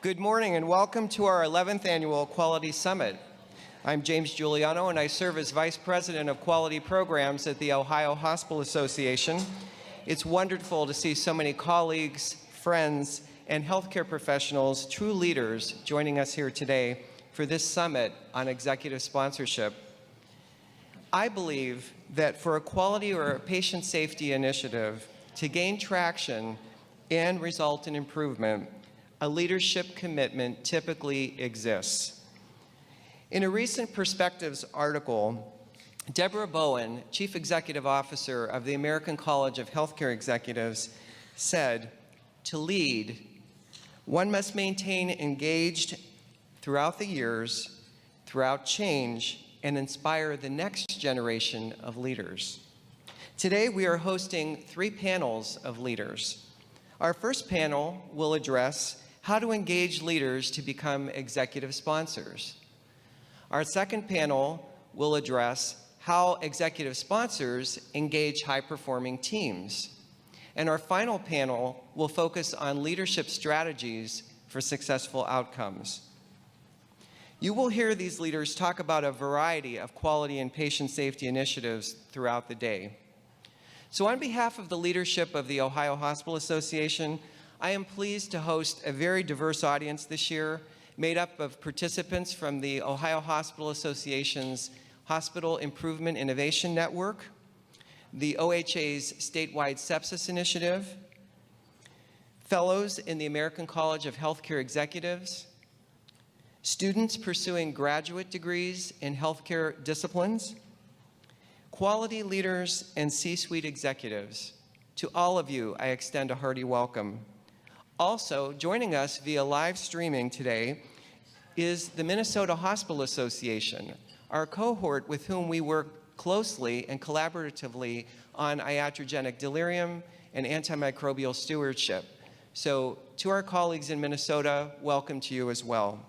Good morning and welcome to our 11th Annual Quality Summit. I'm James Giuliano and I serve as Vice President of Quality Programs at the Ohio Hospital Association. It's wonderful to see so many colleagues, friends, and healthcare professionals, true leaders, joining us here today for this summit on executive sponsorship. I believe that for a quality or a patient safety initiative to gain traction and result in improvement, a leadership commitment typically exists. In a recent Perspectives article, Deborah Bowen, Chief Executive Officer of the American College of Healthcare Executives, said, "To lead, one must maintain engaged throughout the years, throughout change, and inspire the next generation of leaders." Today, we are hosting 3 panels of leaders. Our first panel will address how to engage leaders to become executive sponsors. Our second panel will address how executive sponsors engage high-performing teams. And our final panel will focus on leadership strategies for successful outcomes. You will hear these leaders talk about a variety of quality and patient safety initiatives throughout the day. So on behalf of the leadership of the Ohio Hospital Association, I am pleased to host a very diverse audience this year, made up of participants from the Ohio Hospital Association's Hospital Improvement Innovation Network, the OHA's statewide Sepsis Initiative, fellows in the American College of Healthcare Executives, students pursuing graduate degrees in healthcare disciplines, quality leaders, and C-suite executives. To all of you, I extend a hearty welcome. Also, joining us via live streaming today is the Minnesota Hospital Association, our cohort with whom we work closely and collaboratively on iatrogenic delirium and antimicrobial stewardship. So to our colleagues in Minnesota, welcome to you as well.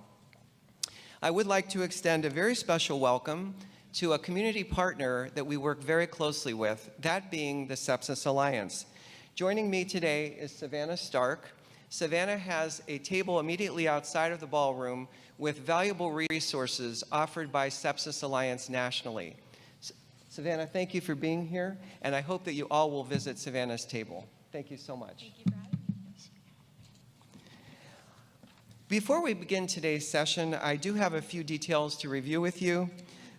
I would like to extend a very special welcome to a community partner that we work very closely with, that being the Sepsis Alliance. Joining me today is Savannah Stark. Savannah has a table immediately outside of the ballroom with valuable resources offered by Sepsis Alliance nationally. Savannah, thank you for being here, and I hope that you all will visit Savannah's table. Thank you so much. Thank you for having me. Before we begin today's session, I do have a few details to review with you.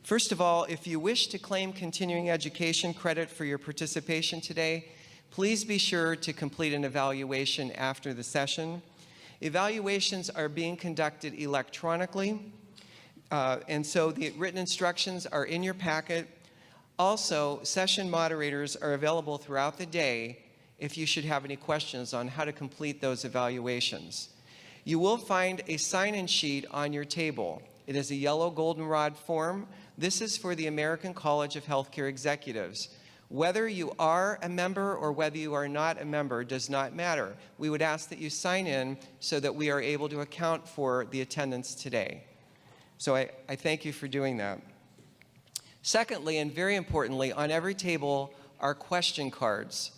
First of all, if you wish to claim continuing education credit for your participation today, please be sure to complete an evaluation after the session. Evaluations are being conducted electronically, and so the written instructions are in your packet. Also, session moderators are available throughout the day if you should have any questions on how to complete those evaluations. You will find a sign-in sheet on your table. It is a yellow goldenrod form. This is for the American College of Healthcare Executives. Whether you are a member or whether you are not a member does not matter. We would ask that you sign in so that we are able to account for the attendance today. So I thank you for doing that. Secondly, and very importantly, on every table are question cards.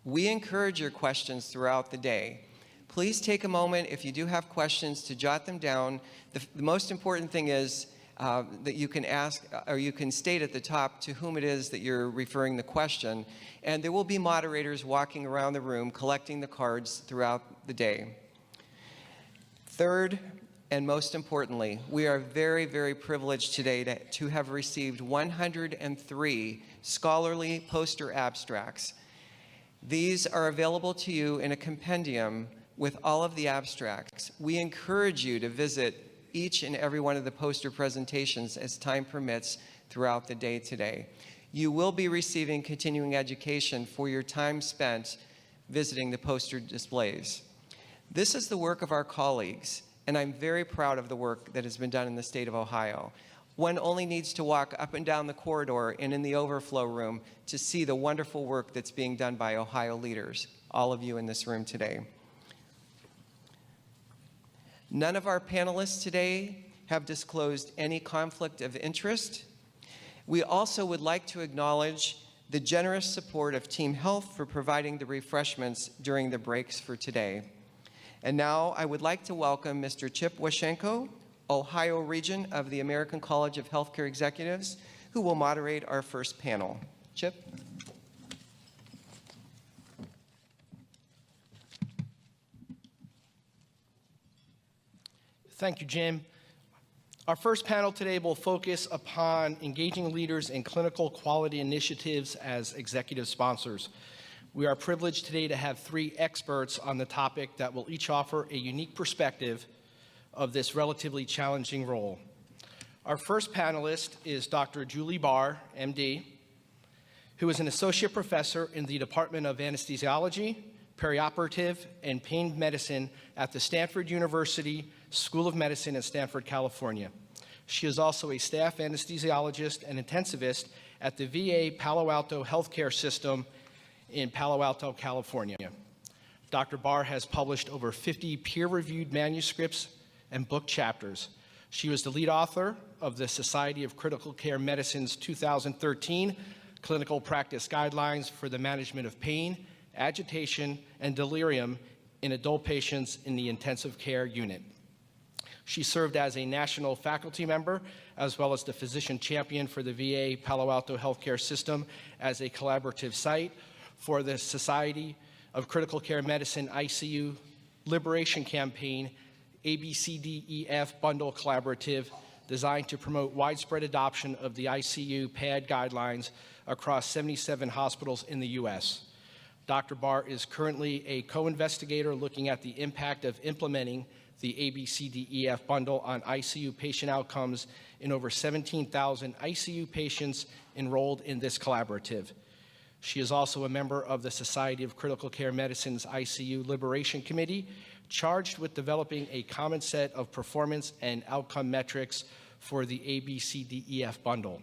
We encourage your questions throughout the day. Please take a moment, if you do have questions, to jot them down. The most important thing is that you can ask, or you can state at the top to whom it is that you're referring the question, and there will be moderators walking around the room collecting the cards throughout the day. Third, and most importantly, we are very, very privileged today to have received 103 scholarly poster abstracts. These are available to you in a compendium with all of the abstracts. We encourage you to visit each and every one of the poster presentations as time permits throughout the day today. You will be receiving continuing education for your time spent visiting the poster displays. This is the work of our colleagues, and I'm very proud of the work that has been done in the state of Ohio. One only needs to walk up and down the corridor and in the overflow room to see the wonderful work that's being done by Ohio leaders, all of you in this room today. None of our panelists today have disclosed any conflict of interest. We also would like to acknowledge the generous support of Team Health for providing the refreshments during the breaks for today. And now I would like to welcome Mr. Chip Washenko, Ohio Region of the American College of Healthcare Executives, who will moderate our first panel. Chip? Thank you, Jim. Our first panel today will focus upon engaging leaders in clinical quality initiatives as executive sponsors. We are privileged today to have three experts on the topic that will each offer a unique perspective of this relatively challenging role. Our first panelist is Dr. Julie Barr, MD, who is an associate professor in the Department of Anesthesiology, Perioperative, and Pain Medicine at the Stanford University School of Medicine in Stanford, California. She is also a staff anesthesiologist and intensivist at the VA Palo Alto Healthcare System in Palo Alto, California. Dr. Barr has published over 50 peer-reviewed manuscripts and book chapters. She was the lead author of the Society of Critical Care Medicine's 2013 Clinical Practice Guidelines for the Management of Pain, Agitation, and Delirium in Adult Patients in the Intensive Care Unit. She served as a national faculty member as well as the physician champion for the VA Palo Alto Healthcare System as a collaborative site for the Society of Critical Care Medicine ICU Liberation Campaign ABCDEF Bundle Collaborative, designed to promote widespread adoption of the ICU PAD guidelines across 77 hospitals in the U.S. Dr. Barr is currently a co-investigator looking at the impact of implementing the ABCDEF bundle on ICU patient outcomes in over 17,000 ICU patients enrolled in this collaborative. She is also a member of the Society of Critical Care Medicine's ICU Liberation Committee, charged with developing a common set of performance and outcome metrics for the ABCDEF bundle.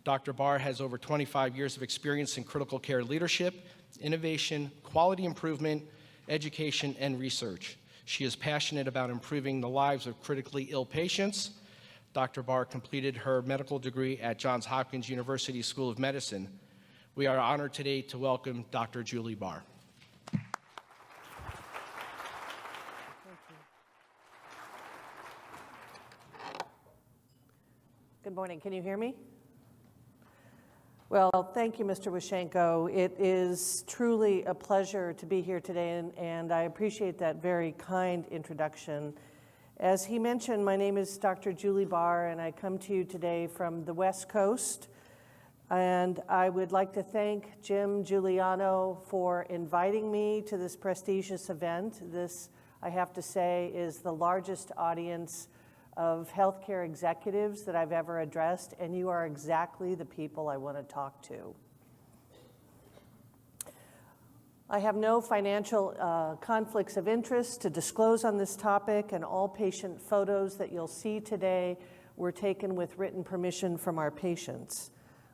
Dr. Barr has over 25 years of experience in critical care leadership, innovation, quality improvement, education, and research. She is passionate about improving the lives of critically ill patients. Dr. Barr completed her medical degree at Johns Hopkins University School of Medicine. We are honored today to welcome Dr. Julie Barr. Good morning. Can you hear me? Well, thank you, Mr. Washenko. It is truly a pleasure to be here today, and I appreciate that very kind introduction. As he mentioned, my name is Dr. Julie Barr, and I come to you today from the West Coast. And I would like to thank Jim Giuliano for inviting me to this prestigious event. This, I have to say, is the largest audience of healthcare executives that I've ever addressed, and you are exactly the people I want to talk to. I have no financial conflicts of interest to disclose on this topic, and all patient photos that you'll see today were taken with written permission from our patients.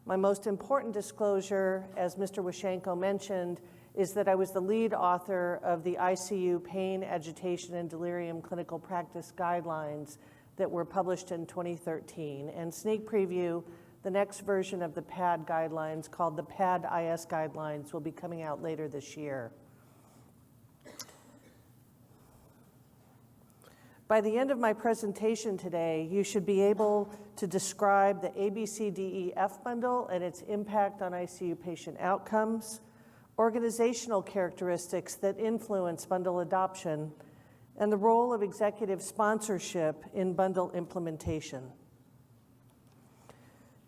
My most important disclosure, as Mr. Washenko mentioned, is that I was the lead author of the ICU Pain, Agitation, and Delirium Clinical Practice Guidelines that were published in 2013. And sneak preview, the next version of the PAD guidelines, called the PAD-IS guidelines, will be coming out later this year. By the end of my presentation today, you should be able to describe the ABCDEF bundle and its impact on ICU patient outcomes, organizational characteristics that influence bundle adoption, and the role of executive sponsorship in bundle implementation.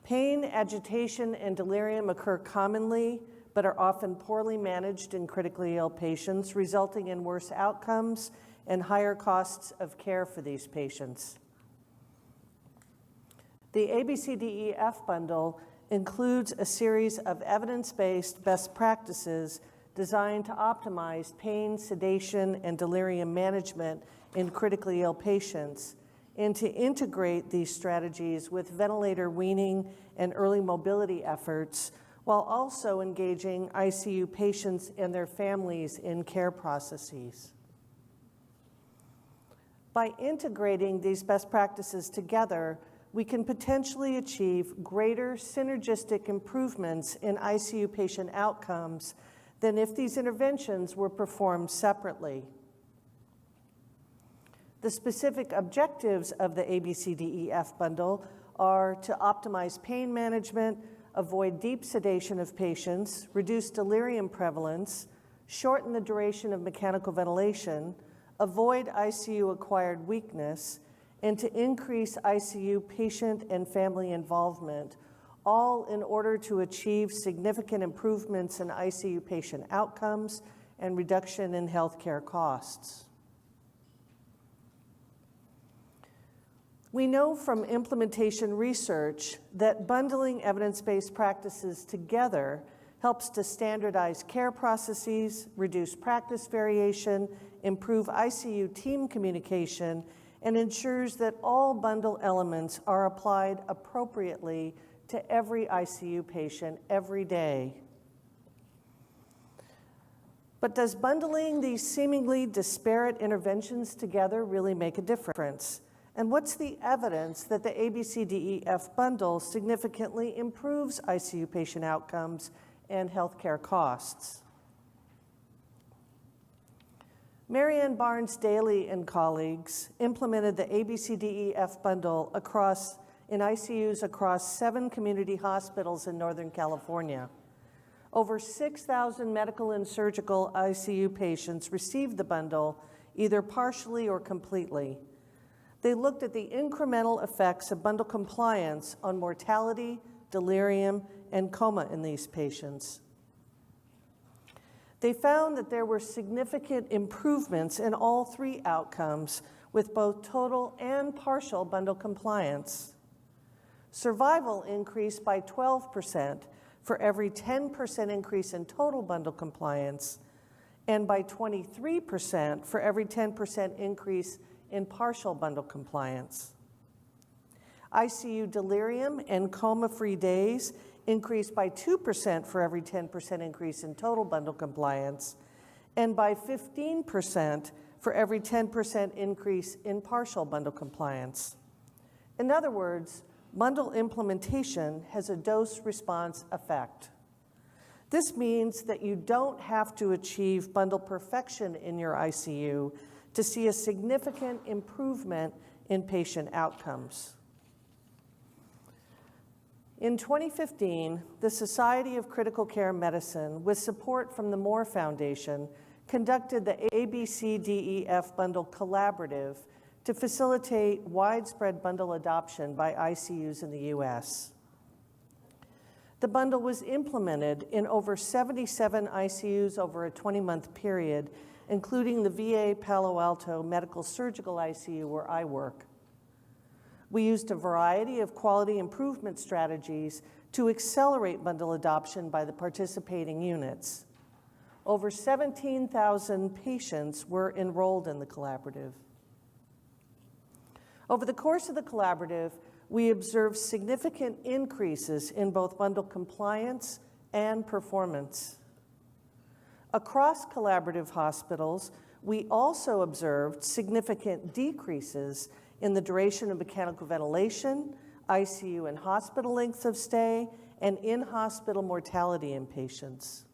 Pain, agitation, and delirium occur commonly, but are often poorly managed in critically ill patients, resulting in worse outcomes and higher costs of care for these patients. The ABCDEF bundle includes a series of evidence-based best practices designed to optimize pain, sedation, and delirium management in critically ill patients, and to integrate these strategies with ventilator weaning and early mobility efforts, while also engaging ICU patients and their families in care processes. By integrating these best practices together, we can potentially achieve greater synergistic improvements in ICU patient outcomes than if these interventions were performed separately. The specific objectives of the ABCDEF bundle are to optimize pain management, avoid deep sedation of patients, reduce delirium prevalence, shorten the duration of mechanical ventilation, avoid ICU-acquired weakness, and to increase ICU patient and family involvement, all in order to achieve significant improvements in ICU patient outcomes and reduction in healthcare costs. We know from implementation research that bundling evidence-based practices together helps to standardize care processes, reduce practice variation, improve ICU team communication, and ensures that all bundle elements are applied appropriately to every ICU patient every day. But does bundling these seemingly disparate interventions together really make a difference? And what's the evidence that the ABCDEF bundle significantly improves ICU patient outcomes and healthcare costs? Marianne Barnes-Daly and colleagues implemented the ABCDEF bundle in ICUs across 7 community hospitals in Northern California. Over 6,000 medical and surgical ICU patients received the bundle either partially or completely. They looked at the incremental effects of bundle compliance on mortality, delirium, and coma in these patients. They found that there were significant improvements in all 3 outcomes with both total and partial bundle compliance. Survival increased by 12% for every 10% increase in total bundle compliance, and by 23% for every 10% increase in partial bundle compliance. ICU delirium and coma-free days increased by 2% for every 10% increase in total bundle compliance, and by 15% for every 10% increase in partial bundle compliance. In other words, bundle implementation has a dose-response effect. This means that you don't have to achieve bundle perfection in your ICU to see a significant improvement in patient outcomes. In 2015, the Society of Critical Care Medicine, with support from the Moore Foundation, conducted the ABCDEF Bundle Collaborative to facilitate widespread bundle adoption by ICUs in the US. The bundle was implemented in over 77 ICUs over a 20-month period, including the VA Palo Alto Medical Surgical ICU where I work. We used a variety of quality improvement strategies to accelerate bundle adoption by the participating units. Over 17,000 patients were enrolled in the collaborative. Over the course of the collaborative, we observed significant increases in both bundle compliance and performance. Across collaborative hospitals, we also observed significant decreases in the duration of mechanical ventilation, ICU and hospital lengths of stay, and in-hospital mortality in patients.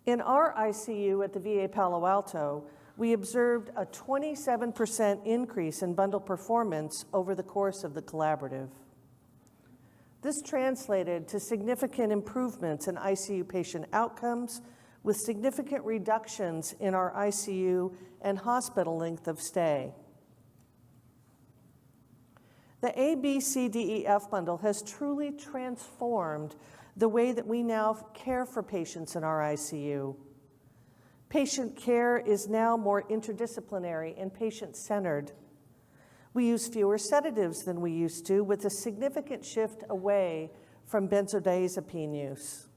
In our ICU at the VA Palo Alto, we observed a 27% increase in bundle performance over the course of the collaborative. This translated to significant improvements in ICU patient outcomes with significant reductions in our ICU and hospital length of stay. The ABCDEF bundle has truly transformed the way that we now care for patients in our ICU. Patient care is now more interdisciplinary and patient-centered. We use fewer sedatives than we used to, with a significant shift away from benzodiazepine use.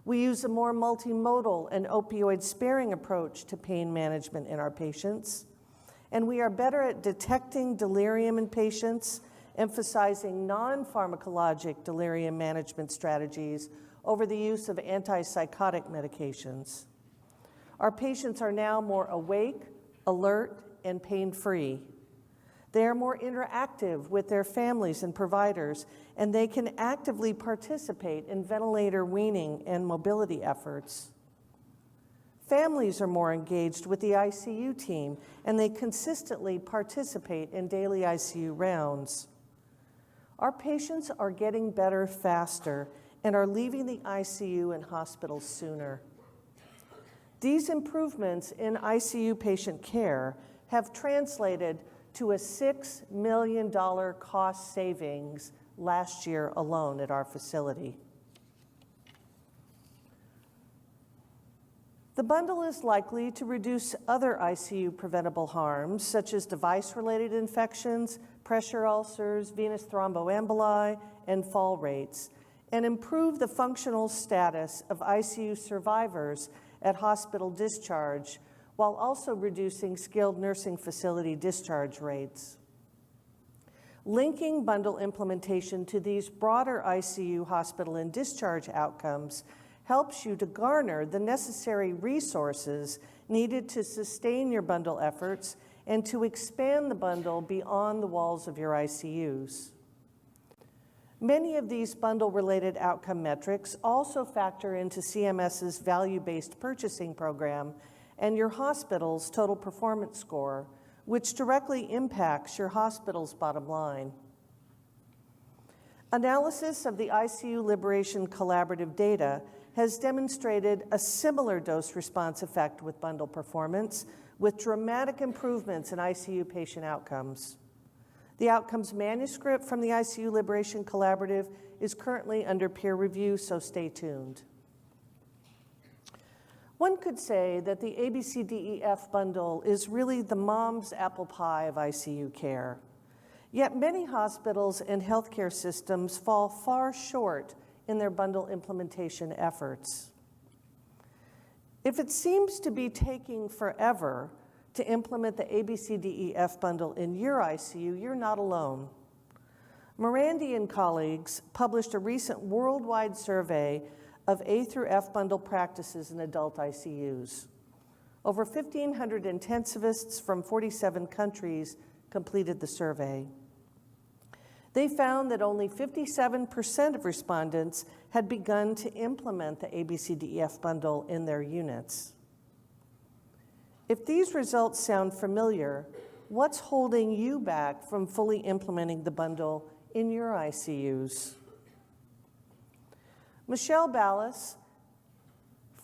We use a more multimodal and opioid-sparing approach to pain management in our patients, and we are better at detecting delirium in patients, emphasizing non-pharmacologic delirium management strategies over the use of antipsychotic medications. Our patients are now more awake, alert, and pain-free. They are more interactive with their families and providers, and they can actively participate in ventilator weaning and mobility efforts. Families are more engaged with the ICU team, and they consistently participate in daily ICU rounds. Our patients are getting better faster and are leaving the ICU and hospitals sooner. These improvements in ICU patient care have translated to a $6 million cost savings last year alone at our facility. The bundle is likely to reduce other ICU preventable harms, such as device-related infections, pressure ulcers, venous thromboemboli, and fall rates, and improve the functional status of ICU survivors at hospital discharge, while also reducing skilled nursing facility discharge rates. Linking bundle implementation to these broader ICU hospital and discharge outcomes helps you to garner the necessary resources needed to sustain your bundle efforts and to expand the bundle beyond the walls of your ICUs. Many of these bundle-related outcome metrics also factor into CMS's value-based purchasing program and your hospital's total performance score, which directly impacts your hospital's bottom line. Analysis of the ICU Liberation Collaborative data has demonstrated a similar dose-response effect with bundle performance, with dramatic improvements in ICU patient outcomes. The outcomes manuscript from the ICU Liberation Collaborative is currently under peer review, so stay tuned. One could say that the ABCDEF bundle is really the mom's apple pie of ICU care. Yet many hospitals and healthcare systems fall far short in their bundle implementation efforts. If it seems to be taking forever to implement the ABCDEF bundle in your ICU, you're not alone. Morandi and colleagues published a recent worldwide survey of A through F bundle practices in adult ICUs. Over 1,500 intensivists from 47 countries completed the survey. They found that only 57% of respondents had begun to implement the ABCDEF bundle in their units. If these results sound familiar, what's holding you back from fully implementing the bundle in your ICUs? Michelle Ballas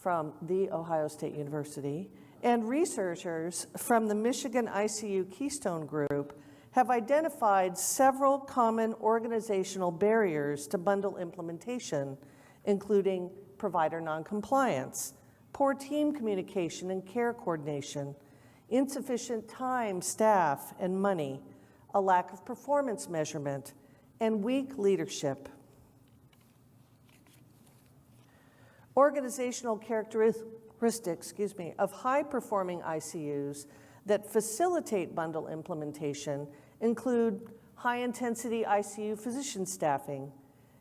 from The Ohio State University and researchers from the Michigan ICU Keystone Group have identified several common organizational barriers to bundle implementation, including provider noncompliance, poor team communication and care coordination, insufficient time, staff, and money, a lack of performance measurement, and weak leadership. Organizational characteristics, of high-performing ICUs that facilitate bundle implementation include high-intensity ICU physician staffing,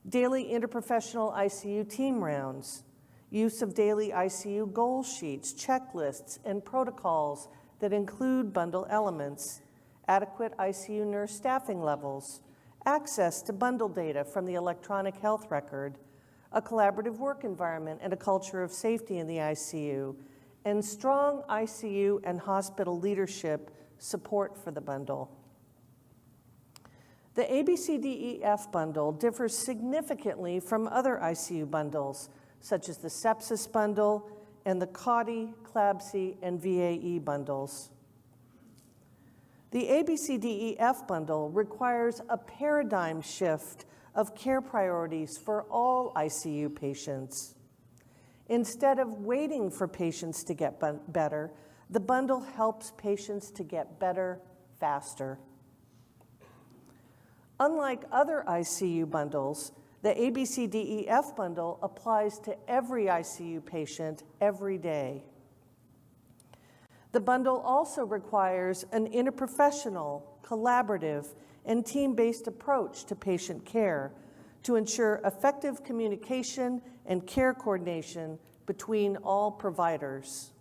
daily interprofessional ICU team rounds, use of daily ICU goal sheets, checklists, and protocols that include bundle elements, adequate ICU nurse staffing levels, access to bundle data from the electronic health record, a collaborative work environment and a culture of safety in the ICU, and strong ICU and hospital leadership support for the bundle. The ABCDEF bundle differs significantly from other ICU bundles, such as the sepsis bundle and the CAUTI, CLABSI, and VAE bundles. The ABCDEF bundle requires a paradigm shift of care priorities for all ICU patients. Instead of waiting for patients to get better, the bundle helps patients to get better faster. Unlike other ICU bundles, the ABCDEF bundle applies to every ICU patient every day. The bundle also requires an interprofessional, collaborative, and team-based approach to patient care to ensure effective communication and care coordination between all providers.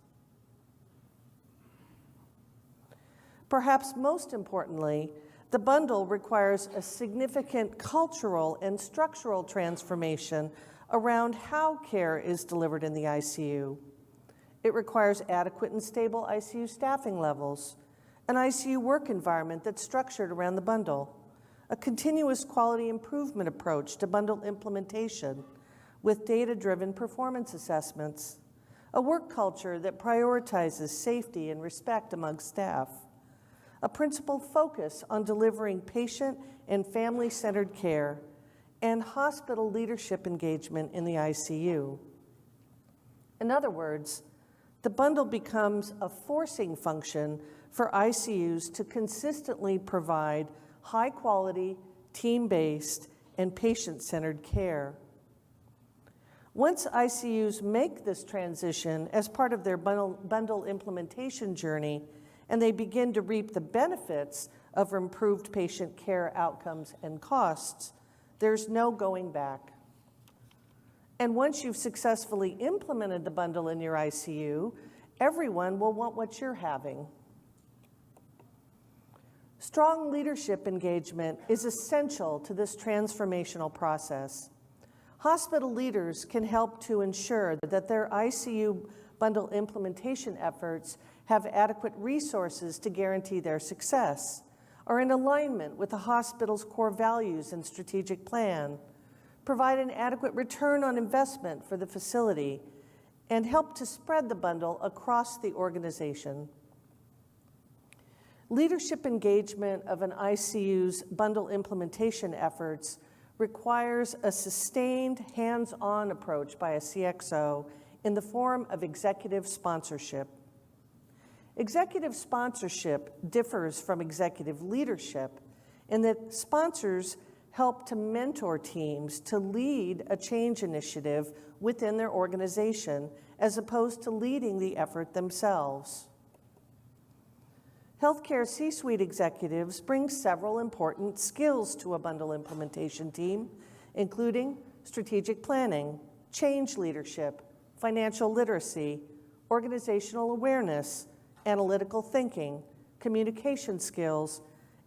Perhaps most importantly, the bundle requires a significant cultural and structural transformation around how care is delivered in the ICU. It requires adequate and stable ICU staffing levels, an ICU work environment that's structured around the bundle, a continuous quality improvement approach to bundle implementation with data-driven performance assessments, a work culture that prioritizes safety and respect among staff, a principled focus on delivering patient and family-centered care, and hospital leadership engagement in the ICU. In other words, the bundle becomes a forcing function for ICUs to consistently provide high-quality, team-based, and patient-centered care. Once ICUs make this transition as part of their bundle implementation journey, and they begin to reap the benefits of improved patient care outcomes and costs, there's no going back. And once you've successfully implemented the bundle in your ICU, everyone will want what you're having. Strong leadership engagement is essential to this transformational process. Hospital leaders can help to ensure that their ICU bundle implementation efforts have adequate resources to guarantee their success, are in alignment with the hospital's core values and strategic plan, provide an adequate return on investment for the facility, and help to spread the bundle across the organization. Leadership engagement of an ICU's bundle implementation efforts requires a sustained hands-on approach by a CXO in the form of executive sponsorship. Executive sponsorship differs from executive leadership in that sponsors help to mentor teams to lead a change initiative within their organization as opposed to leading the effort themselves. Healthcare C-suite executives bring several important skills to a bundle implementation team, including strategic planning, change leadership, financial literacy, organizational awareness, analytical thinking, communication skills,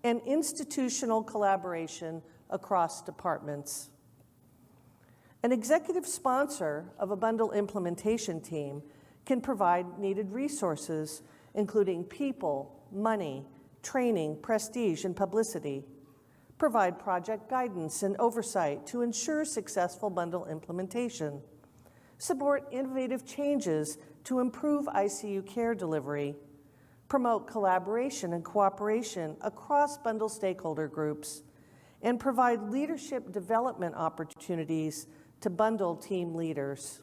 and institutional collaboration across departments. An executive sponsor of a bundle implementation team can provide needed resources, including people, money, training, prestige, and publicity, provide project guidance and oversight to ensure successful bundle implementation, support innovative changes to improve ICU care delivery, promote collaboration and cooperation across bundle stakeholder groups, and provide leadership development opportunities to bundle team leaders.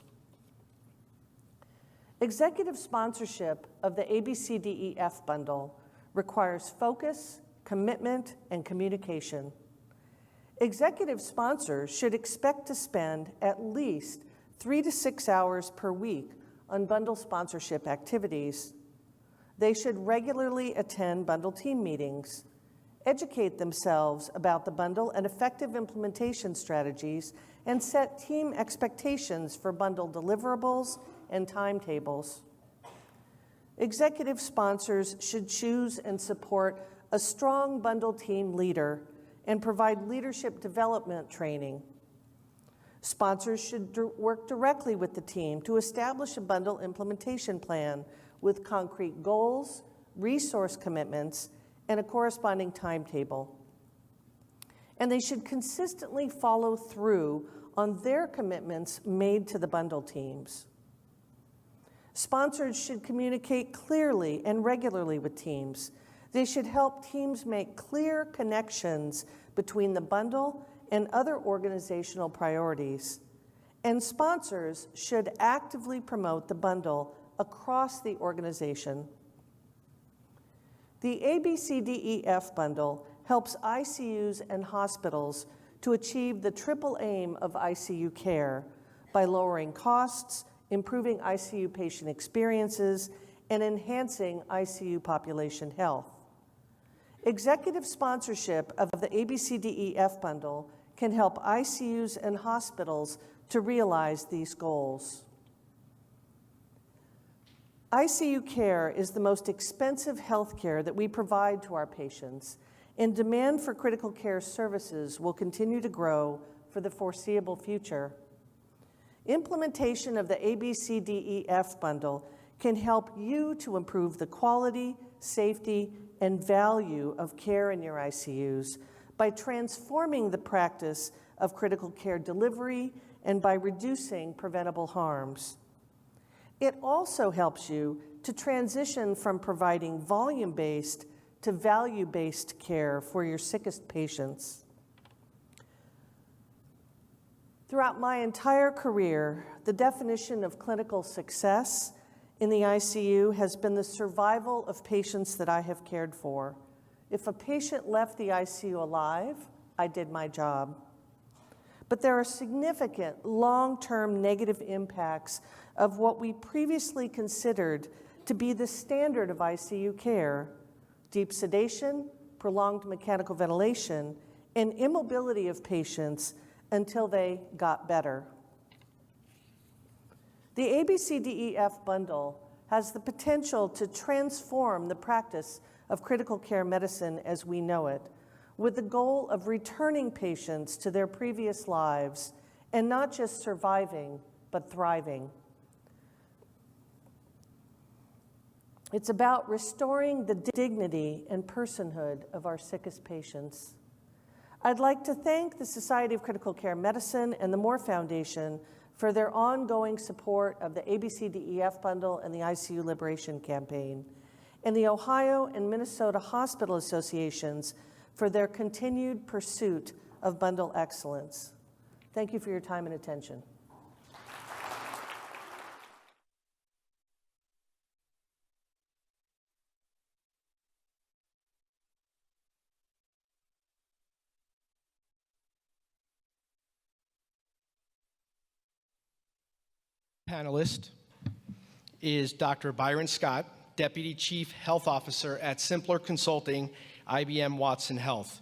Executive sponsorship of the ABCDEF bundle requires focus, commitment, and communication. Executive sponsors should expect to spend at least 3 to 6 hours per week on bundle sponsorship activities. They should regularly attend bundle team meetings, educate themselves about the bundle and effective implementation strategies, and set team expectations for bundle deliverables and timetables. Executive sponsors should choose and support a strong bundle team leader and provide leadership development training. Sponsors should work directly with the team to establish a bundle implementation plan with concrete goals, resource commitments, and a corresponding timetable. And they should consistently follow through on their commitments made to the bundle teams. Sponsors should communicate clearly and regularly with teams. They should help teams make clear connections between the bundle and other organizational priorities. And sponsors should actively promote the bundle across the organization. The ABCDEF bundle helps ICUs and hospitals to achieve the triple aim of ICU care by lowering costs, improving ICU patient experiences, and enhancing ICU population health. Executive sponsorship of the ABCDEF bundle can help ICUs and hospitals to realize these goals. ICU care is the most expensive health care that we provide to our patients, and demand for critical care services will continue to grow for the foreseeable future. Implementation of the ABCDEF bundle can help you to improve the quality, safety, and value of care in your ICUs by transforming the practice of critical care delivery and by reducing preventable harms. It also helps you to transition from providing volume-based to value-based care for your sickest patients. Throughout my entire career, the definition of clinical success in the ICU has been the survival of patients that I have cared for. If a patient left the ICU alive, I did my job. But there are significant long-term negative impacts of what we previously considered to be the standard of ICU care: deep sedation, prolonged mechanical ventilation, and immobility of patients until they got better. The ABCDEF bundle has the potential to transform the practice of critical care medicine as we know it, with the goal of returning patients to their previous lives and not just surviving, but thriving. It's about restoring the dignity and personhood of our sickest patients. I'd like to thank the Society of Critical Care Medicine and the Moore Foundation for their ongoing support of the ABCDEF bundle and the ICU Liberation Campaign, and the Ohio and Minnesota Hospital Associations for their continued pursuit of bundle excellence. Thank you for your time and attention. Panelist is Dr. Byron Scott, Deputy Chief Health Officer at Simpler Consulting, IBM Watson Health.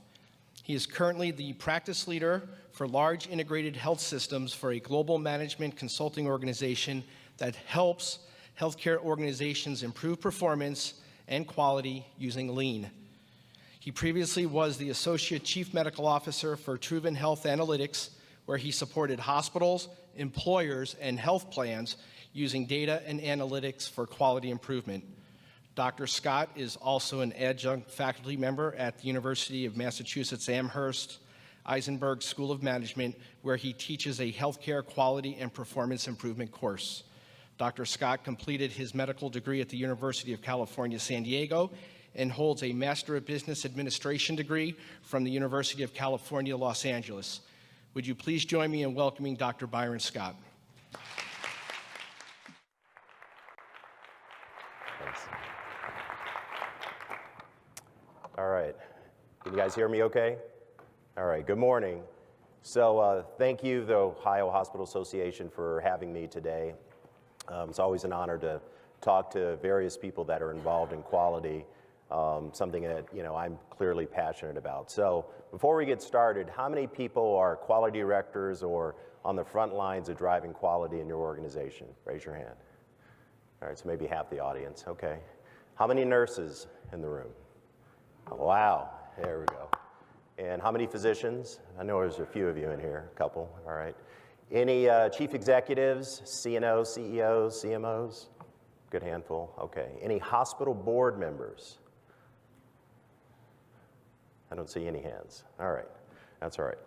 He is currently the practice leader for large integrated health systems for a global management consulting organization that helps healthcare organizations improve performance and quality using lean. He previously was the Associate Chief Medical Officer for Truven Health Analytics, where he supported hospitals, employers, and health plans using data and analytics for quality improvement. Dr. Scott is also an adjunct faculty member at the University of Massachusetts Amherst Eisenberg School of Management, where he teaches a healthcare quality and performance improvement course. Dr. Scott completed his medical degree at the University of California, San Diego, and holds a Master of Business Administration degree from the University of California, Los Angeles. Would you please join me in welcoming Dr. Byron Scott? Thanks. All right. Can you guys hear me okay? All right, good morning. So thank you, the Ohio Hospital Association, for having me today. It's always an honor to talk to various people that are involved in quality, something that I'm clearly passionate about. So before we get started, how many people are quality directors or on the front lines of driving quality in your organization? Raise your hand. All right, so maybe half the audience, okay. How many nurses in the room? Oh, wow, there we go. And how many physicians? I know there's a few of you in here, a couple, all right. Any chief executives, CNOs, CEOs, CMOs? Good handful, okay. Any hospital board members? I don't see any hands. All right, that's all right.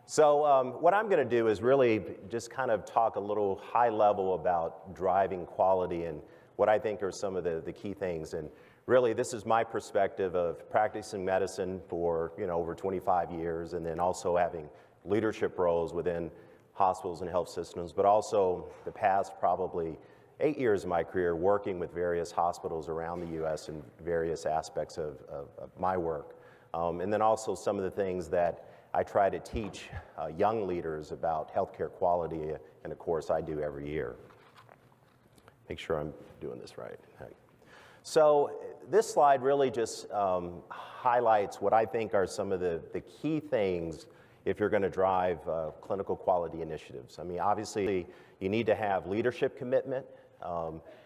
So what I'm going to do is really just kind of talk a little high level about driving quality and what I think are some of the key things. And really, this is my perspective of practicing medicine for over 25 years, and then also having leadership roles within hospitals and health systems, but also the past probably 8 years of my career working with various hospitals around the U.S. in various aspects of my work. And then also some of the things that I try to teach young leaders about healthcare quality, and of course I do every year. Make sure I'm doing this right. So this slide really just highlights what I think are some of the key things if you're going to drive clinical quality initiatives. I mean, obviously you need to have leadership commitment.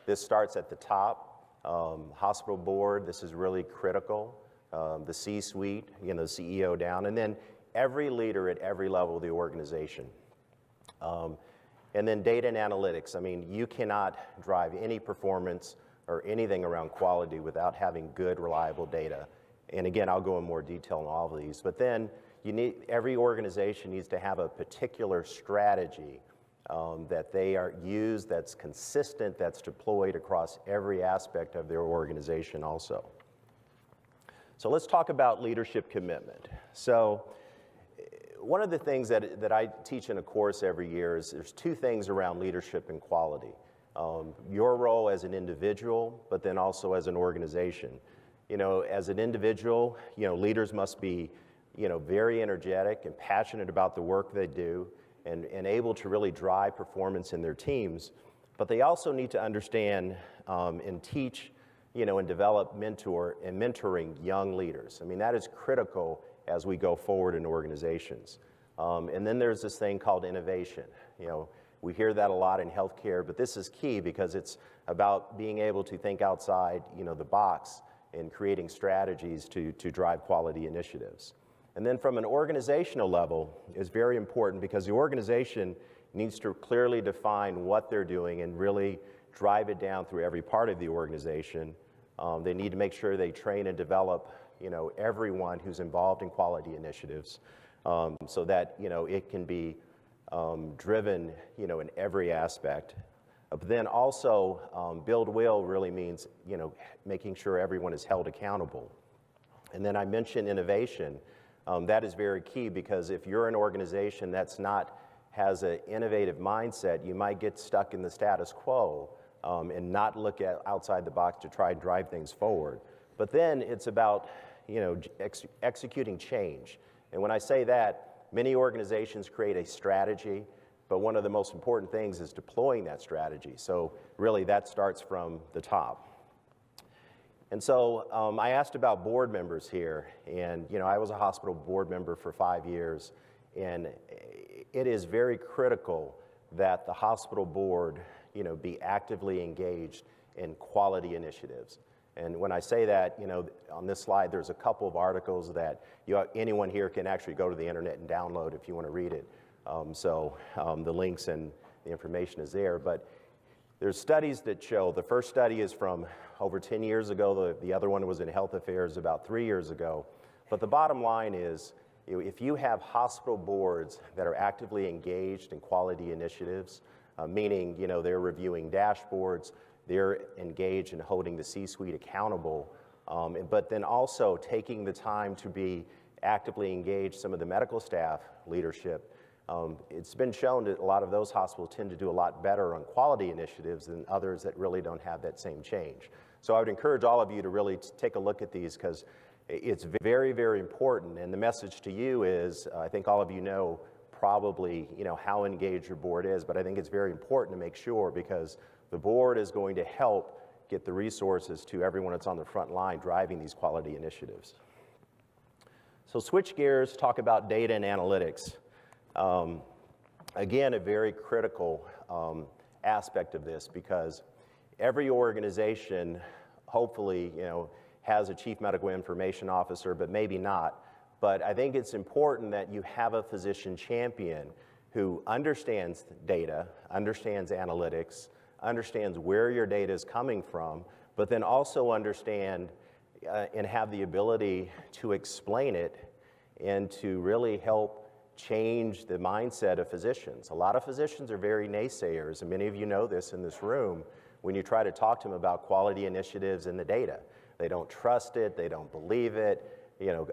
This starts at the top. Hospital board, this is really critical. The C-suite, the CEO down, and then every leader at every level of the organization. And then data and analytics. I mean, you cannot drive any performance or anything around quality without having good, reliable data. And again, I'll go in more detail on all of these. But then every organization needs to have a particular strategy that they use, that's consistent, that's deployed across every aspect of their organization also. So let's talk about leadership commitment. So one of the things that I teach in a course every year is there's two things around leadership and quality. Your role as an individual, but then also as an organization. You know, as an individual, you know, leaders must be, you know, very energetic and passionate about the work they do and able to really drive performance in their teams. But they also need to understand and teach, you know, and develop mentoring young leaders. I mean, that is critical as we go forward in organizations. And then there's this thing called innovation. You know, we hear that a lot in healthcare, but this is key because it's about being able to think outside, you know, the box and creating strategies to drive quality initiatives. And then from an organizational level is very important because the organization needs to clearly define what they're doing and really drive it down through every part of the organization. They need to make sure they train and develop, you know, everyone who's involved in quality initiatives so that, you know, it can be driven, you know, in every aspect. But then also build will really means, you know, making sure everyone is held accountable. And then I mentioned innovation. That is very key because if you're an organization that's has an innovative mindset, you might get stuck in the status quo and not look outside the box to try and drive things forward. But then it's about, you know, executing change. And when I say that, many organizations create a strategy, but one of the most important things is deploying that strategy. So really that starts from the top. And so I asked about board members here, and you know, I was a hospital board member for 5 years, and it is very critical that the hospital board, you know, be actively engaged in quality initiatives. And when I say that, you know, on this slide, there's a couple of articles that anyone here can actually go to the internet and download if you want to read it. The links and the information is there. But there's studies that show, the first study is from over 10 years ago, the other one was in Health Affairs about 3 years ago. But the bottom line is, if you have hospital boards that are actively engaged in quality initiatives, meaning, you know, they're reviewing dashboards, they're engaged in holding the C-suite accountable, but then also taking the time to be actively engaged some of the medical staff leadership. It's been shown that a lot of those hospitals tend to do a lot better on quality initiatives than others that really don't have that same change. So I would encourage all of you to really take a look at these because it's very, very important. And the message to you is, I think all of you know probably, you know, how engaged your board is, but I think it's very important to make sure because the board is going to help get the resources to everyone that's on the front line driving these quality initiatives. So switch gears, talk about data and analytics. Again, a very critical aspect of this because every organization, hopefully, you know, has a chief medical information officer, but maybe not. But I think it's important that you have a physician champion who understands data, understands analytics, understands where your data is coming from, but then also understand and have the ability to explain it and to really help change the mindset of physicians. A lot of physicians are very naysayers, and many of you know this in this room, when you try to talk to them about quality initiatives and the data. They don't trust it, they don't believe it. You know,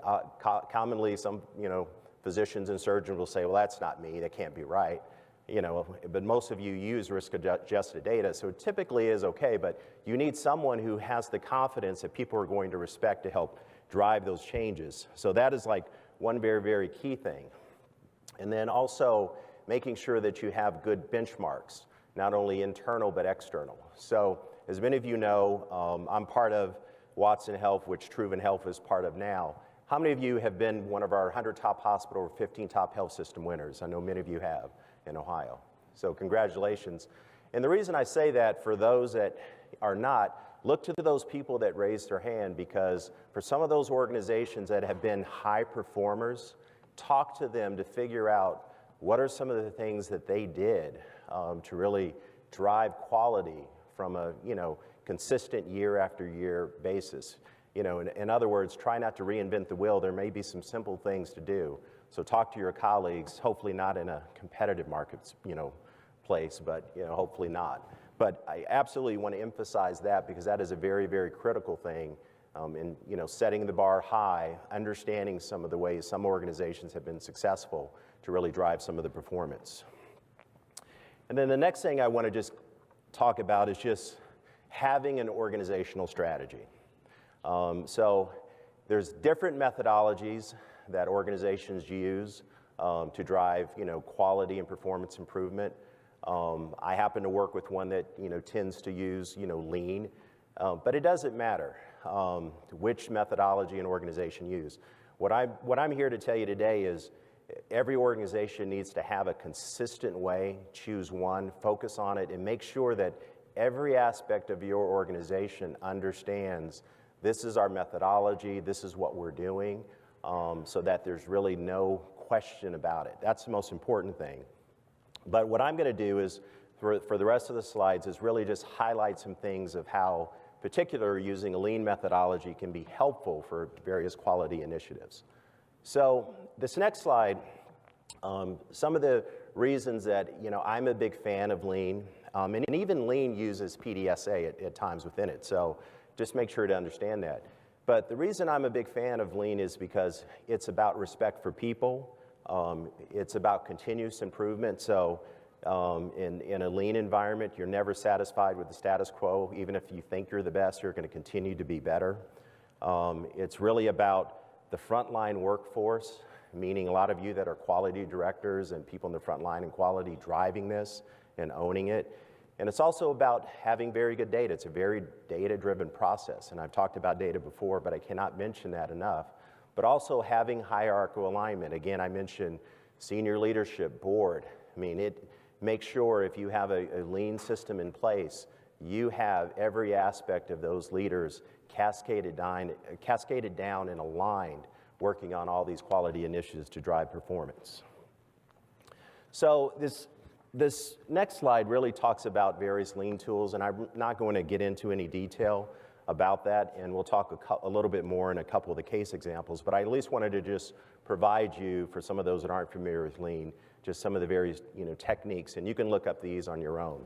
commonly some, you know, physicians and surgeons will say, well, that's not me, that can't be right. You know, but most of you use risk-adjusted data, so it typically is okay, but you need someone who has the confidence that people are going to respect to help drive those changes. So that is like one very, very key thing. And then also making sure that you have good benchmarks, not only internal but external. So as many of you know, I'm part of Watson Health, which Truven Health is part of now. How many of you have been one of our 100 top hospital or 15 top health system winners? I know many of you have in Ohio. So congratulations. And the reason I say that for those that are not, look to those people that raised their hand because for some of those organizations that have been high performers, talk to them to figure out what are some of the things that they did to really drive quality from a, consistent year after year basis. In other words, try not to reinvent the wheel. There may be some simple things to do. So talk to your colleagues, hopefully not in a competitive market, place, but, hopefully not. But I absolutely want to emphasize that because that is a very, very critical thing in, setting the bar high, understanding some of the ways some organizations have been successful to really drive some of the performance. And then the next thing I want to just talk about is just having an organizational strategy. So there's different methodologies that organizations use to drive, quality and performance improvement. I happen to work with one that, tends to use, lean, but it doesn't matter which methodology an organization use. What I'm here to tell you today is every organization needs to have a consistent way, choose one, focus on it, and make sure that every aspect of your organization understands this is our methodology, this is what we're doing, so that there's really no question about it. That's the most important thing. But what I'm going to do is, for the rest of the slides, is really just highlight some things of how, particularly using a lean methodology, can be helpful for various quality initiatives. So this next slide, some of the reasons that I'm a big fan of lean, and even lean uses PDSA at times within it. So just make sure to understand that. But the reason I'm a big fan of lean is because it's about respect for people. It's about continuous improvement. So in a lean environment, you're never satisfied with the status quo. Even if you think you're the best, you're going to continue to be better. It's really about the frontline workforce, meaning a lot of you that are quality directors and people in the front line in quality driving this and owning it. And it's also about having very good data. It's a very data-driven process. And I've talked about data before, but I cannot mention that enough. But also having hierarchical alignment. Again, I mentioned senior leadership, board. I mean, it makes sure if you have a lean system in place, you have every aspect of those leaders cascaded down and aligned, working on all these quality initiatives to drive performance. So this next slide really talks about various lean tools, and I'm not going to get into any detail about that, and we'll talk a little bit more in a couple of the case examples, but I at least wanted to just provide you, for some of those that aren't familiar with lean, just some of the various techniques, and you can look up these on your own.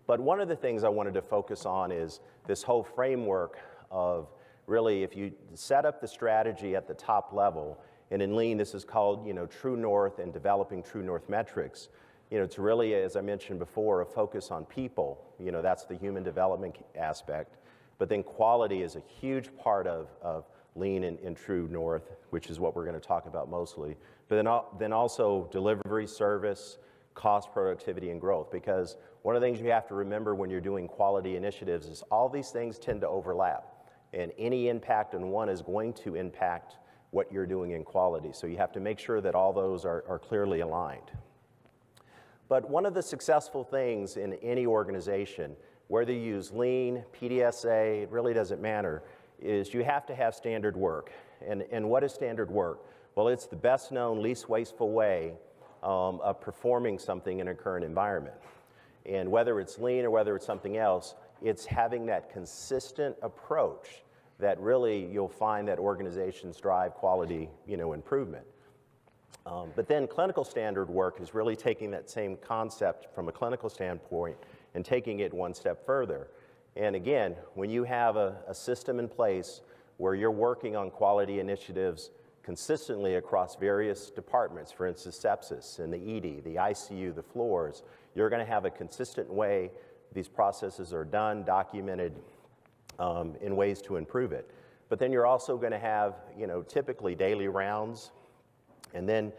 But one of the things I wanted to focus on is this whole framework of really, if you set up the strategy at the top level, and in lean this is called true north and developing true north metrics, to really, as I mentioned before, a focus on people, that's the human development aspect, but then quality is a huge part of lean and true north, which is what we're going to talk about mostly, but then also delivery, service, cost, productivity, and growth, because one of the things you have to remember when you're doing quality initiatives is all these things tend to overlap, and any impact on one is going to impact what you're doing in quality, so you have to make sure that all those are clearly aligned. But one of the successful things in any organization, whether you use lean, PDSA, it really doesn't matter, is you have to have standard work. And what is standard work? Well, it's the best known, least wasteful way of performing something in a current environment. And whether it's lean or whether it's something else, it's having that consistent approach that really you'll find that organizations drive quality, improvement. But then clinical standard work is really taking that same concept from a clinical standpoint and taking it one step further. And again, when you have a system in place where you're working on quality initiatives consistently across various departments, for instance, sepsis and the ED, the ICU, the floors, you're going to have a consistent way these processes are done, documented in ways to improve it. But then you're also going to have, typically daily rounds, and then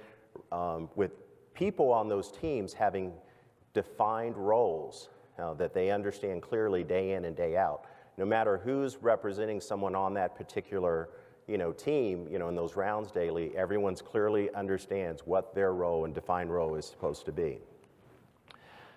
with people on those teams having defined roles that they understand clearly day in and day out. No matter who's representing someone on that particular team, in those rounds daily, everyone's clearly understands what their role and defined role is supposed to be.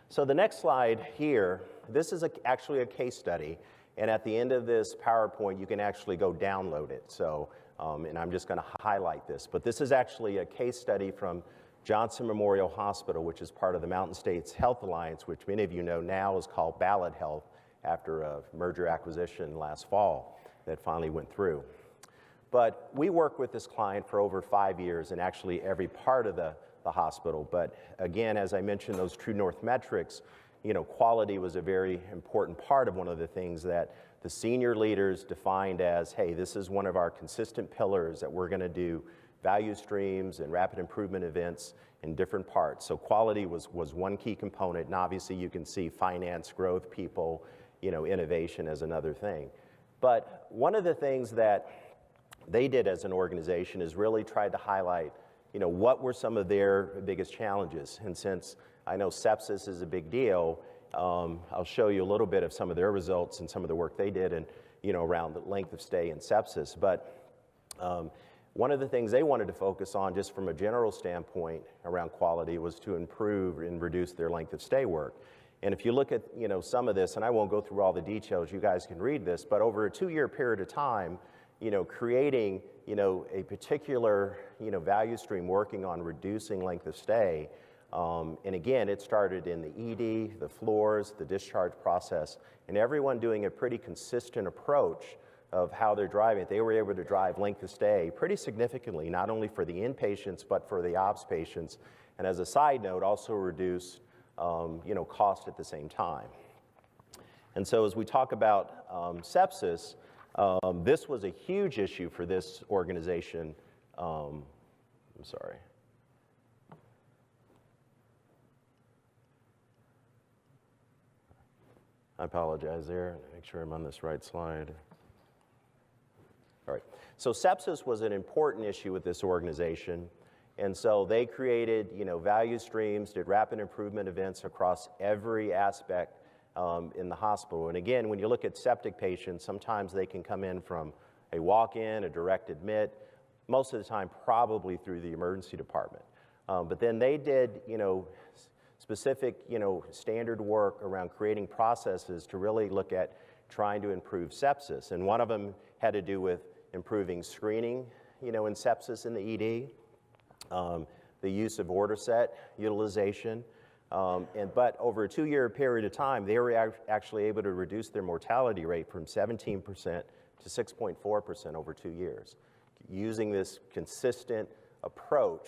So the next slide here, this is actually a case study, and at the end of this PowerPoint, you can actually go download it. So, and I'm just going to highlight this, but this is actually a case study from Johnson Memorial Hospital, which is part of the Mountain States Health Alliance, which many of you know now is called Ballad Health after a merger acquisition last fall that finally went through. But we worked with this client for over 5 years in actually every part of the hospital. But again, as I mentioned, those True North metrics, quality was a very important part of one of the things that the senior leaders defined as, hey, this is one of our consistent pillars that we're going to do value streams and rapid improvement events in different parts. So quality was one key component, and obviously you can see finance, growth, people, innovation as another thing. But one of the things that they did as an organization is really tried to highlight, what were some of their biggest challenges. And since I know sepsis is a big deal, I'll show you a little bit of some of their results and some of the work they did and, around the length of stay in sepsis. But one of the things they wanted to focus on, just from a general standpoint around quality, was to improve and reduce their length of stay work. And if you look at, some of this, and I won't go through all the details, you guys can read this, but over a 2-year period of time, creating, a particular, value stream working on reducing length of stay. And again, it started in the ED, the floors, the discharge process, and everyone doing a pretty consistent approach of how they're driving. They were able to drive length of stay pretty significantly, not only for the inpatients, but for the ops patients. And as a side note, also reduce, cost at the same time. And so as we talk about sepsis, this was a huge issue for this organization. I'm sorry. I apologize there. Make sure I'm on this right slide. All right. So sepsis was an important issue with this organization. And so they created, value streams, did rapid improvement events across every aspect in the hospital. And again, when you look at septic patients, sometimes they can come in from a walk-in, a direct admit, most of the time probably through the emergency department. But then they did, specific, standard work around creating processes to really look at trying to improve sepsis. And one of them had to do with improving screening, in sepsis in the ED, the use of order set utilization. But over a 2-year period of time, they were actually able to reduce their mortality rate from 17% to 6.4% over 2 years, using this consistent approach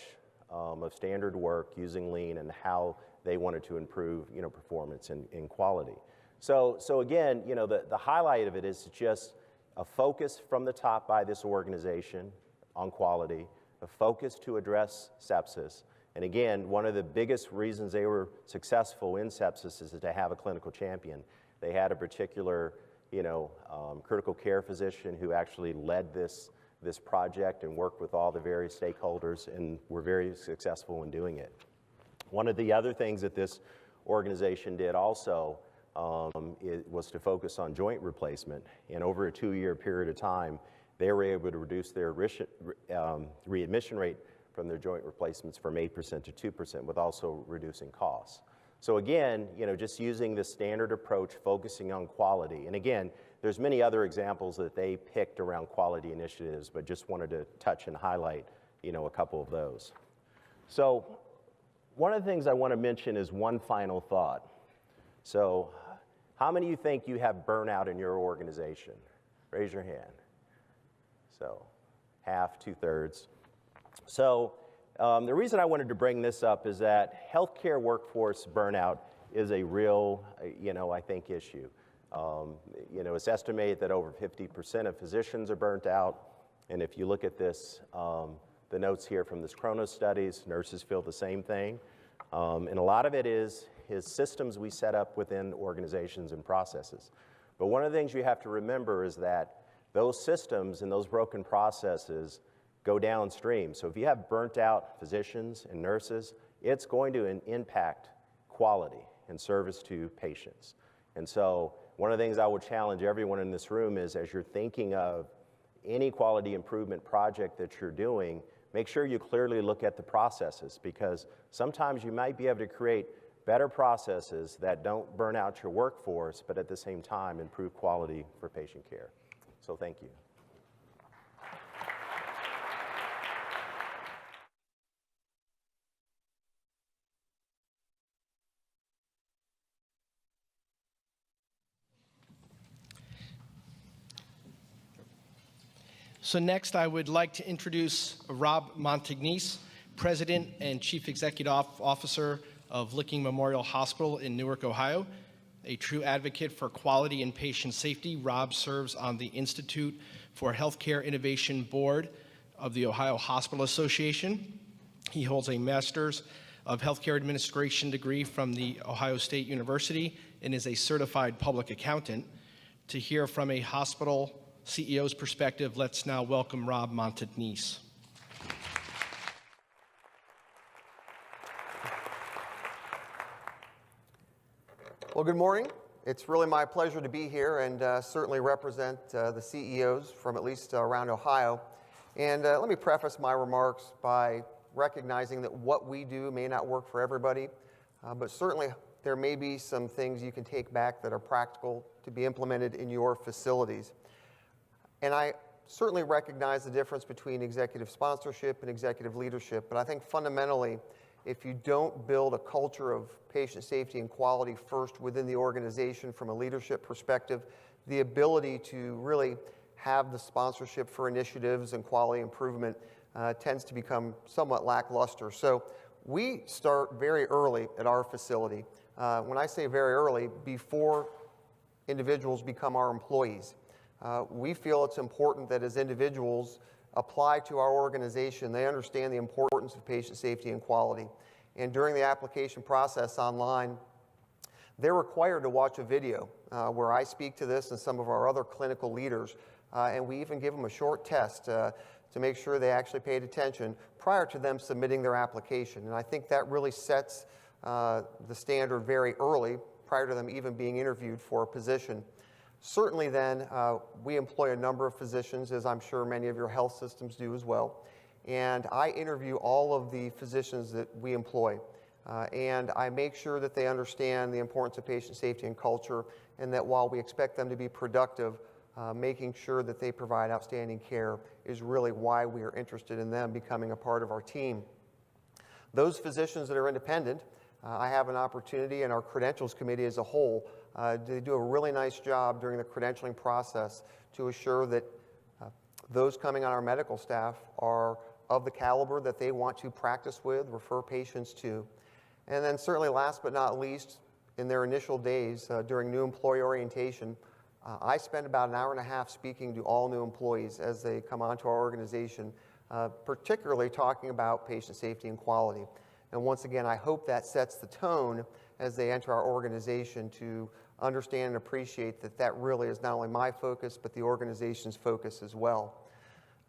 of standard work, using lean, and how they wanted to improve, performance and quality. So again, the highlight of it is just a focus from the top by this organization on quality, a focus to address sepsis. And again, one of the biggest reasons they were successful in sepsis is to have a clinical champion. They had a particular, critical care physician who actually led this project and worked with all the various stakeholders and were very successful in doing it. One of the other things that this organization did also was to focus on joint replacement. And over a 2-year period of time, they were able to reduce their readmission rate from their joint replacements from 8% to 2%, with also reducing costs. So again, just using this standard approach, focusing on quality. And again, there's many other examples that they picked around quality initiatives, but just wanted to touch and highlight, a couple of those. So one of the things I want to mention is one final thought. So how many of you think you have burnout in your organization? Raise your hand. So half, 2/3. So the reason I wanted to bring this up is that healthcare workforce burnout is a real, I think, issue. It's estimated that over 50% of physicians are burnt out. And if you look at this, the notes here from this Kronos studies, nurses feel the same thing. And a lot of it is systems we set up within organizations and processes. But one of the things you have to remember is that those systems and those broken processes go downstream. So if you have burnt out physicians and nurses, it's going to impact quality and service to patients. And so one of the things I would challenge everyone in this room is, as you're thinking of any quality improvement project that you're doing, make sure you clearly look at the processes, because sometimes you might be able to create better processes that don't burn out your workforce, but at the same time improve quality for patient care. So thank you. So next, I would like to introduce Rob Montagnese, President and Chief Executive Officer of Licking Memorial Hospital in Newark, Ohio. A true advocate for quality and patient safety, Rob serves on the Institute for Healthcare Innovation Board of the Ohio Hospital Association. He holds a Master's of Healthcare Administration degree from the Ohio State University and is a certified public accountant. To hear from a hospital CEO's perspective, let's now welcome Rob Montagnese. Well, good morning. It's really my pleasure to be here and certainly represent the CEOs from at least around Ohio. And let me preface my remarks by recognizing that what we do may not work for everybody, but certainly there may be some things you can take back that are practical to be implemented in your facilities. And I certainly recognize the difference between executive sponsorship and executive leadership, but I think fundamentally, if you don't build a culture of patient safety and quality first within the organization from a leadership perspective, the ability to really have the sponsorship for initiatives and quality improvement tends to become somewhat lackluster. So we start very early at our facility. When I say very early, before individuals become our employees. We feel it's important that as individuals apply to our organization, they understand the importance of patient safety and quality. And during the application process online, they're required to watch a video where I speak to this and some of our other clinical leaders, and we even give them a short test to make sure they actually paid attention prior to them submitting their application. And I think that really sets the standard very early, prior to them even being interviewed for a position. Certainly then, we employ a number of physicians, as I'm sure many of your health systems do as well. And I interview all of the physicians that we employ. And I make sure that they understand the importance of patient safety and culture, and that while we expect them to be productive, making sure that they provide outstanding care is really why we are interested in them becoming a part of our team. Those physicians that are independent, I have an opportunity, and our credentials committee as a whole, they do a really nice job during the credentialing process to assure that those coming on our medical staff are of the caliber that they want to practice with, refer patients to. And then certainly last but not least, in their initial days during new employee orientation, I spend about an hour and a half speaking to all new employees as they come onto our organization, particularly talking about patient safety and quality. And once again, I hope that sets the tone as they enter our organization to understand and appreciate that that really is not only my focus, but the organization's focus as well.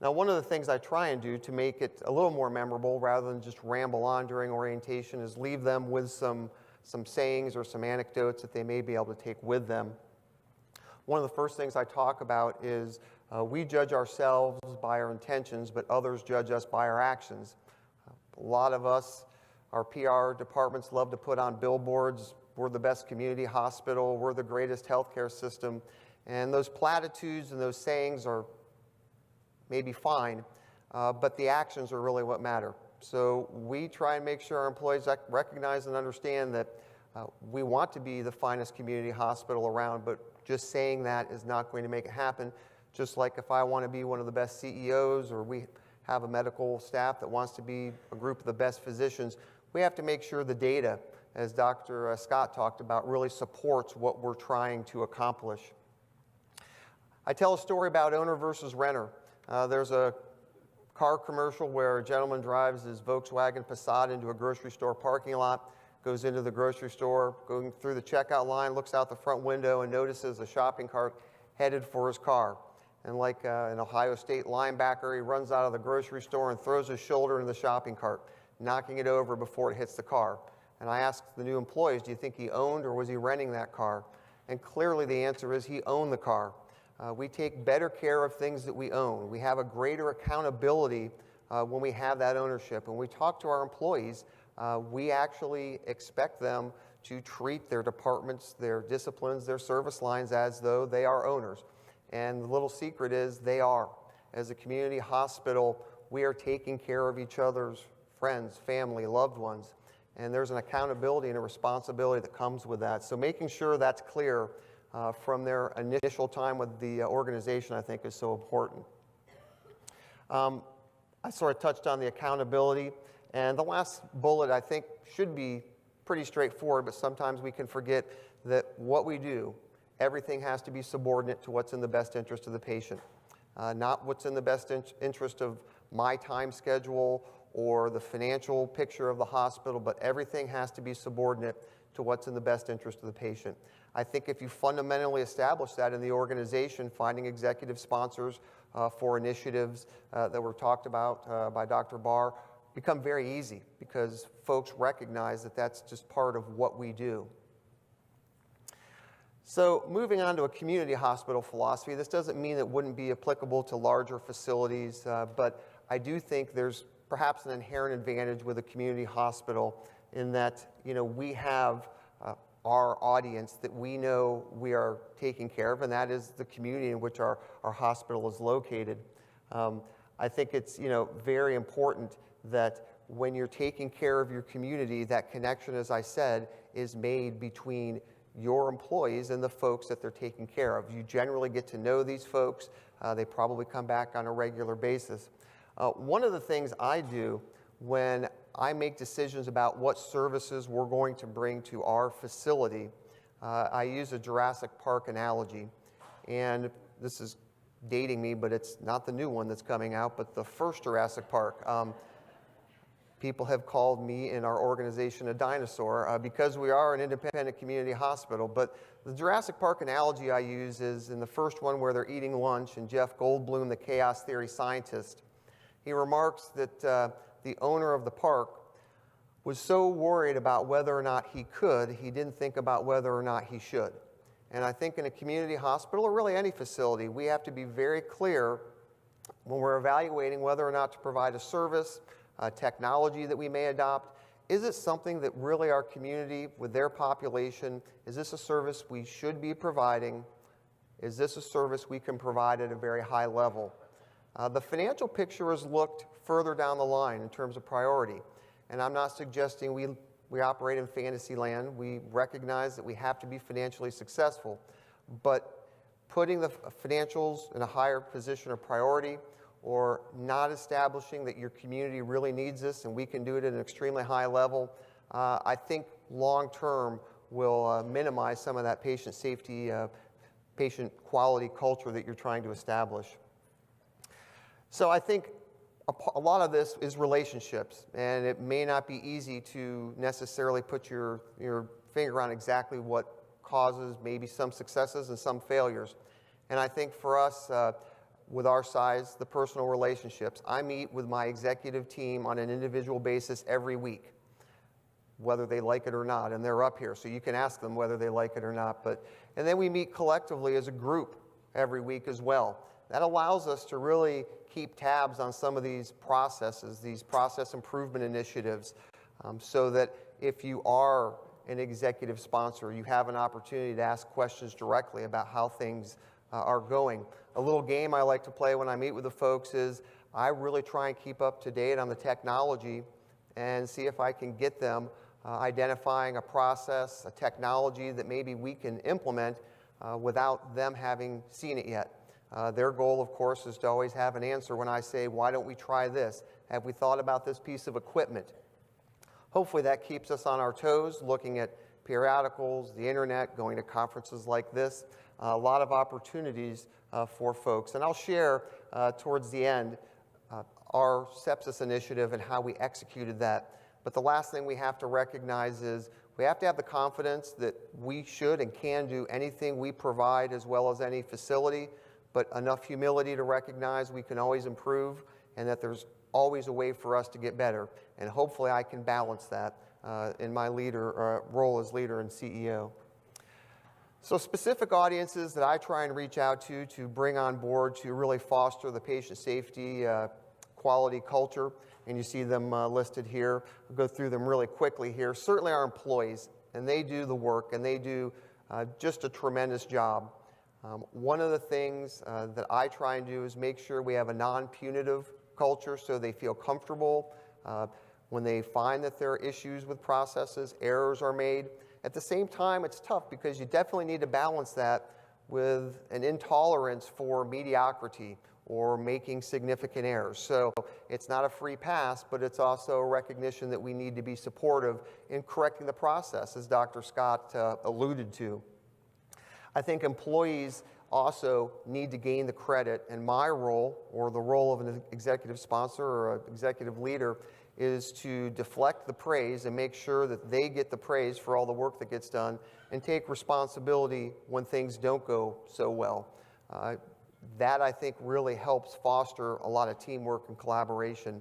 Now, one of the things I try and do to make it a little more memorable rather than just ramble on during orientation is leave them with some sayings or some anecdotes that they may be able to take with them. One of the first things I talk about is we judge ourselves by our intentions, but others judge us by our actions. A lot of us, our PR departments love to put on billboards, we're the best community hospital, we're the greatest healthcare system, and those platitudes and those sayings are maybe fine, but the actions are really what matter. So we try and make sure our employees recognize and understand that we want to be the finest community hospital around, but just saying that is not going to make it happen. Just like if I want to be one of the best CEOs, or we have a medical staff that wants to be a group of the best physicians, we have to make sure the data, as Dr. Scott talked about, really supports what we're trying to accomplish. I tell a story about owner versus renter. There's a car commercial where a gentleman drives his Volkswagen Passat into a grocery store parking lot, goes into the grocery store, going through the checkout line, looks out the front window and notices a shopping cart headed for his car. And like an Ohio State linebacker, he runs out of the grocery store and throws his shoulder into the shopping cart, knocking it over before it hits the car. And I asked the new employees, do you think he owned or was he renting that car? And clearly the answer is he owned the car. We take better care of things that we own. We have a greater accountability when we have that ownership. When we talk to our employees, we actually expect them to treat their departments, their disciplines, their service lines as though they are owners. And the little secret is they are. As a community hospital, we are taking care of each other's friends, family, loved ones. And there's an accountability and a responsibility that comes with that. So making sure that's clear from their initial time with the organization, I think, is so important. I sort of touched on the accountability, and the last bullet I think should be pretty straightforward, but sometimes we can forget that what we do, everything has to be subordinate to what's in the best interest of the patient. Not what's in the best interest of my time schedule or the financial picture of the hospital, but everything has to be subordinate to what's in the best interest of the patient. I think if you fundamentally establish that in the organization, finding executive sponsors for initiatives that were talked about by Dr. Barr become very easy because folks recognize that that's just part of what we do. So moving on to a community hospital philosophy, this doesn't mean it wouldn't be applicable to larger facilities, but I do think there's perhaps an inherent advantage with a community hospital in that, we have our audience that we know we are taking care of, and that is the community in which our hospital is located. I think it's, very important that when you're taking care of your community, that connection, as I said, is made between your employees and the folks that they're taking care of. You generally get to know these folks. They probably come back on a regular basis. One of the things I do when I make decisions about what services we're going to bring to our facility, I use a Jurassic Park analogy. And this is dating me, but it's not the new one that's coming out, but the first Jurassic Park. People have called me in our organization a dinosaur because we are an independent community hospital. But the Jurassic Park analogy I use is in the first one where they're eating lunch, and Jeff Goldblum, the chaos theory scientist, he remarks that the owner of the park was so worried about whether or not he didn't think about whether or not he should. And I think in a community hospital, or really any facility, we have to be very clear when we're evaluating whether or not to provide a service, technology that we may adopt. Is it something that really our community, with their population, is this a service we should be providing? Is this a service we can provide at a very high level? The financial picture is looked further down the line in terms of priority. And I'm not suggesting we operate in fantasy land. We recognize that we have to be financially successful. But putting the financials in a higher position of priority, or not establishing that your community really needs this and we can do it at an extremely high level, I think long-term will minimize some of that patient safety, patient quality culture that you're trying to establish. So I think a lot of this is relationships, and it may not be easy to necessarily put your finger on exactly what causes maybe some successes and some failures. And I think for us, with our size, the personal relationships, I meet with my executive team on an individual basis every week, whether they like it or not, and they're up here, so you can ask them whether they like it or not. And then we meet collectively as a group every week as well. That allows us to really keep tabs on some of these processes, these process improvement initiatives, so that if you are an executive sponsor, you have an opportunity to ask questions directly about how things are going. A little game I like to play when I meet with the folks is I really try and keep up to date on the technology and see if I can get them identifying a process, a technology that maybe we can implement without them having seen it yet. Their goal, of course, is to always have an answer when I say, why don't we try this? Have we thought about this piece of equipment? Hopefully that keeps us on our toes, looking at periodicals, the internet, going to conferences like this, a lot of opportunities for folks. And I'll share towards the end our Sepsis Initiative and how we executed that. But the last thing we have to recognize is we have to have the confidence that we should and can do anything we provide as well as any facility, but enough humility to recognize we can always improve and that there's always a way for us to get better. And hopefully I can balance that in my role as leader and CEO. So specific audiences that I try and reach out to bring on board to really foster the patient safety, quality culture, and you see them listed here. I'll go through them really quickly here. Certainly our employees, and they do the work, and they do just a tremendous job. One of the things that I try and do is make sure we have a non-punitive culture so they feel comfortable. When they find that there are issues with processes, errors are made. At the same time, it's tough because you definitely need to balance that with an intolerance for mediocrity or making significant errors. So it's not a free pass, but it's also a recognition that we need to be supportive in correcting the process, as Dr. Scott alluded to. I think employees also need to gain the credit, and my role, or the role of an executive sponsor or an executive leader, is to deflect the praise and make sure that they get the praise for all the work that gets done and take responsibility when things don't go so well. That, I think, really helps foster a lot of teamwork and collaboration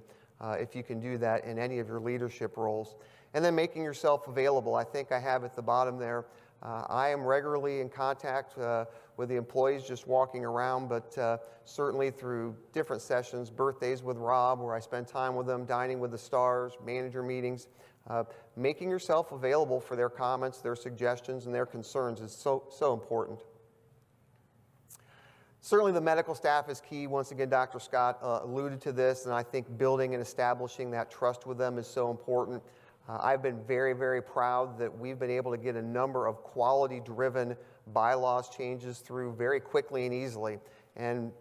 if you can do that in any of your leadership roles. And then making yourself available. I think I have at the bottom there, I am regularly in contact with the employees just walking around, but certainly through different sessions, birthdays with Rob, where I spend time with them, dining with the stars, manager meetings. Making yourself available for their comments, their suggestions, and their concerns is so important. Certainly the medical staff is key. Once again, Dr. Scott alluded to this, and I think building and establishing that trust with them is so important. I've been very, very proud that we've been able to get a number of quality-driven bylaws changes through very quickly and easily. And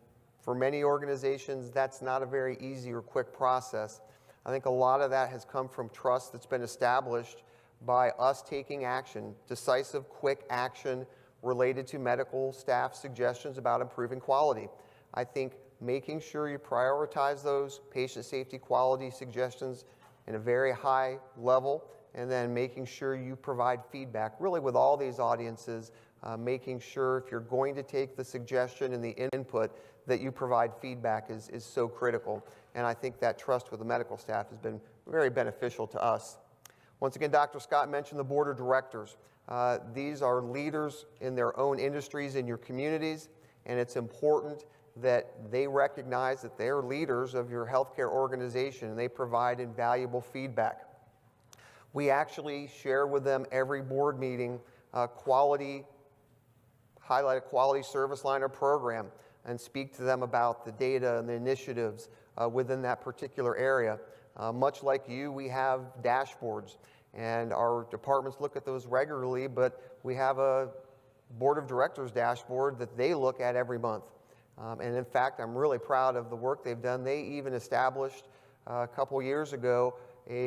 for many organizations, that's not a very easy or quick process. I think a lot of that has come from trust that's been established by us taking action, decisive, quick action related to medical staff suggestions about improving quality. I think making sure you prioritize those patient safety quality suggestions in a very high level, and then making sure you provide feedback, really with all these audiences, making sure if you're going to take the suggestion and the input that you provide feedback is so critical. And I think that trust with the medical staff has been very beneficial to us. Once again, Dr. Scott mentioned the board of directors. These are leaders in their own industries in your communities, and it's important that they recognize that they're leaders of your healthcare organization and they provide invaluable feedback. We actually share with them every board meeting highlight a quality service line or program and speak to them about the data and the initiatives within that particular area. Much like you, we have dashboards, and our departments look at those regularly, but we have a board of directors dashboard that they look at every month. And in fact, I'm really proud of the work they've done. They even established a couple years ago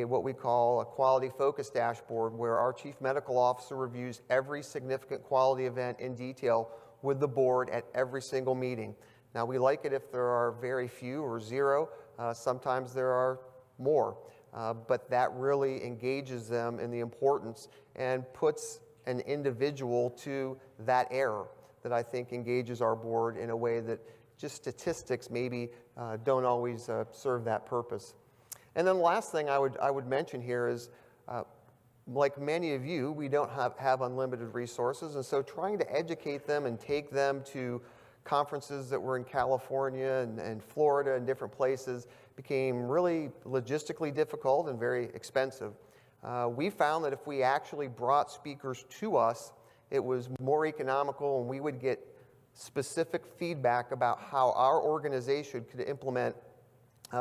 what we call a quality focus dashboard, where our chief medical officer reviews every significant quality event in detail with the board at every single meeting. Now, we like it if there are very few or zero. Sometimes there are more. But that really engages them in the importance and puts an individual to that error that I think engages our board in a way that just statistics maybe don't always serve that purpose. And then the last thing I would mention here is, like many of you, we don't have unlimited resources, and so trying to educate them and take them to conferences that were in California and Florida and different places became really logistically difficult and very expensive. We found that if we actually brought speakers to us, it was more economical, and we would get specific feedback about how our organization could implement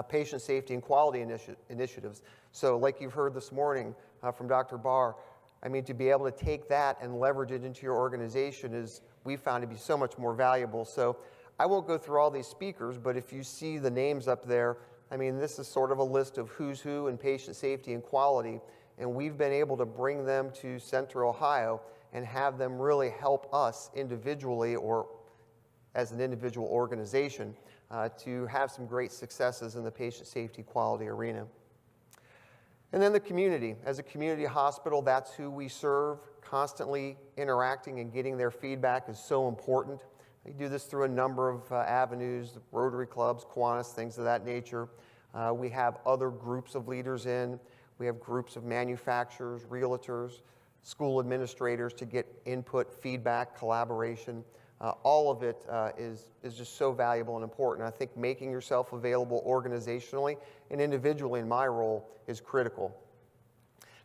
patient safety and quality initiatives. So like you've heard this morning from Dr. Barr, I mean, to be able to take that and leverage it into your organization is, we found to be so much more valuable. So I won't go through all these speakers, but if you see the names up there, I mean, this is sort of a list of who's who in patient safety and quality, and we've been able to bring them to Central Ohio and have them really help us individually or as an individual organization to have some great successes in the patient safety quality arena. And then the community. As a community hospital, that's who we serve. Constantly interacting and getting their feedback is so important. We do this through a number of avenues, Rotary clubs, Kiwanis, things of that nature. We have other groups of leaders in. We have groups of manufacturers, realtors, school administrators to get input, feedback, collaboration. All of it is just so valuable and important. I think making yourself available organizationally and individually in my role is critical.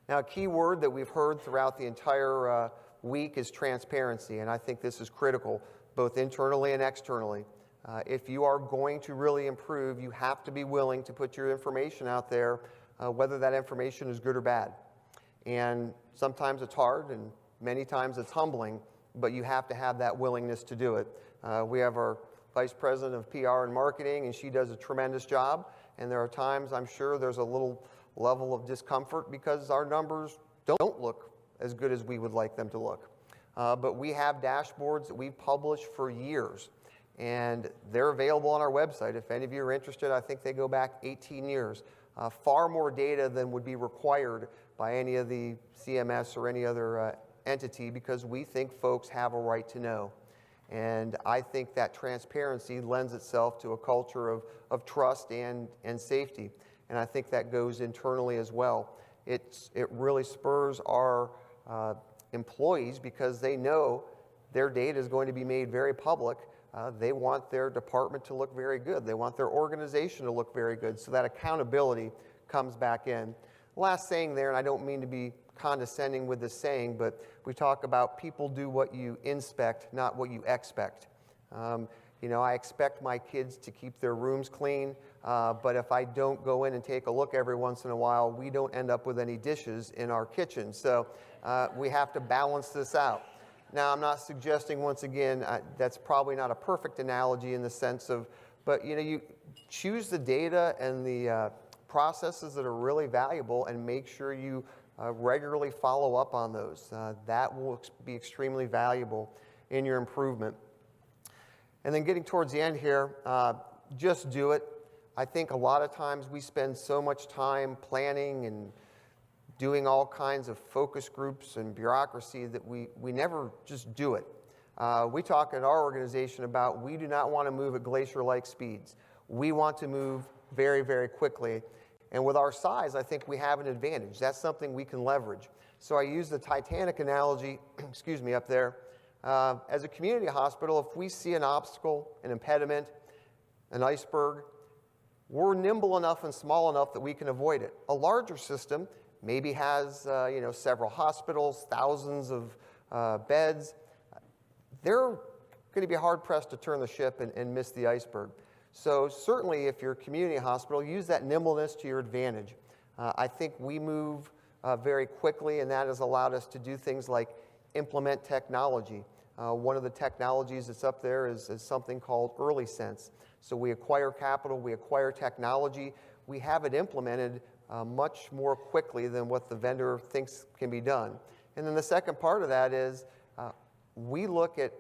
Now, a key word that we've heard throughout the entire week is transparency, and I think this is critical, both internally and externally. If you are going to really improve, you have to be willing to put your information out there, whether that information is good or bad. And sometimes it's hard, and many times it's humbling, but you have to have that willingness to do it. We have our Vice President of PR and Marketing, and she does a tremendous job. And there are times I'm sure there's a little level of discomfort because our numbers don't look as good as we would like them to look. But we have dashboards that we've published for years, and they're available on our website. If any of you are interested, I think they go back 18 years. Far more data than would be required by any of the CMS or any other entity, because we think folks have a right to know. And I think that transparency lends itself to a culture of trust and safety. And I think that goes internally as well. It really spurs our employees, because they know their data is going to be made very public. They want their department to look very good. They want their organization to look very good. So that accountability comes back in. Last saying there, and I don't mean to be condescending with this saying, but we talk about people do what you inspect, not what you expect. You know, I expect my kids to keep their rooms clean, but if I don't go in and take a look every once in a while, we don't end up with any dishes in our kitchen. So we have to balance this out. Now, I'm not suggesting, once again, that's probably not a perfect analogy in the sense of, but you know, you choose the data and the processes that are really valuable and make sure you regularly follow up on those. That will be extremely valuable in your improvement. And then getting towards the end here, just do it. I think a lot of times we spend so much time planning and doing all kinds of focus groups and bureaucracy that we never just do it. We talk in our organization about we do not want to move at glacier-like speeds. We want to move very, very quickly. And with our size, I think we have an advantage. That's something we can leverage. So I use the Titanic analogy, excuse me, up there. As a community hospital, if we see an obstacle, an impediment, an iceberg, we're nimble enough and small enough that we can avoid it. A larger system maybe has you know, several hospitals, thousands of beds. They're going to be hard-pressed to turn the ship and miss the iceberg. So certainly if you're a community hospital, use that nimbleness to your advantage. I think we move very quickly, and that has allowed us to do things like implement technology. One of the technologies that's up there is something called Early Sense. So we acquire capital, we acquire technology, we have it implemented much more quickly than what the vendor thinks can be done. And then the second part of that is we look at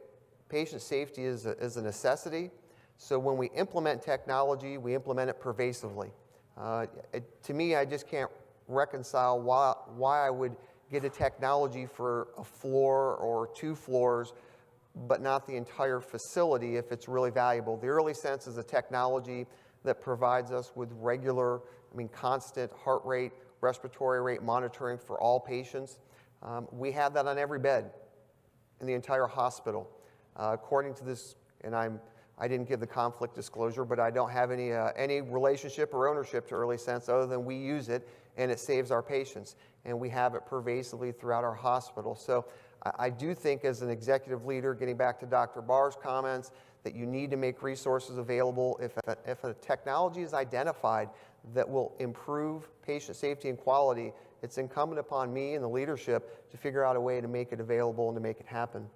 patient safety as a necessity. So when we implement technology, we implement it pervasively. To me, I just can't reconcile why I would get a technology for a floor or 2 floors, but not the entire facility if it's really valuable. The Early Sense is a technology that provides us with regular, constant heart rate, respiratory rate monitoring for all patients. We have that on every bed in the entire hospital. According to this, and I didn't give the conflict disclosure, but I don't have any relationship or ownership to Early Sense other than we use it and it saves our patients. And we have it pervasively throughout our hospital. So I do think as an executive leader, getting back to Dr. Barr's comments, that you need to make resources available. If a technology is identified that will improve patient safety and quality, it's incumbent upon me and the leadership to figure out a way to make it available and to make it happen.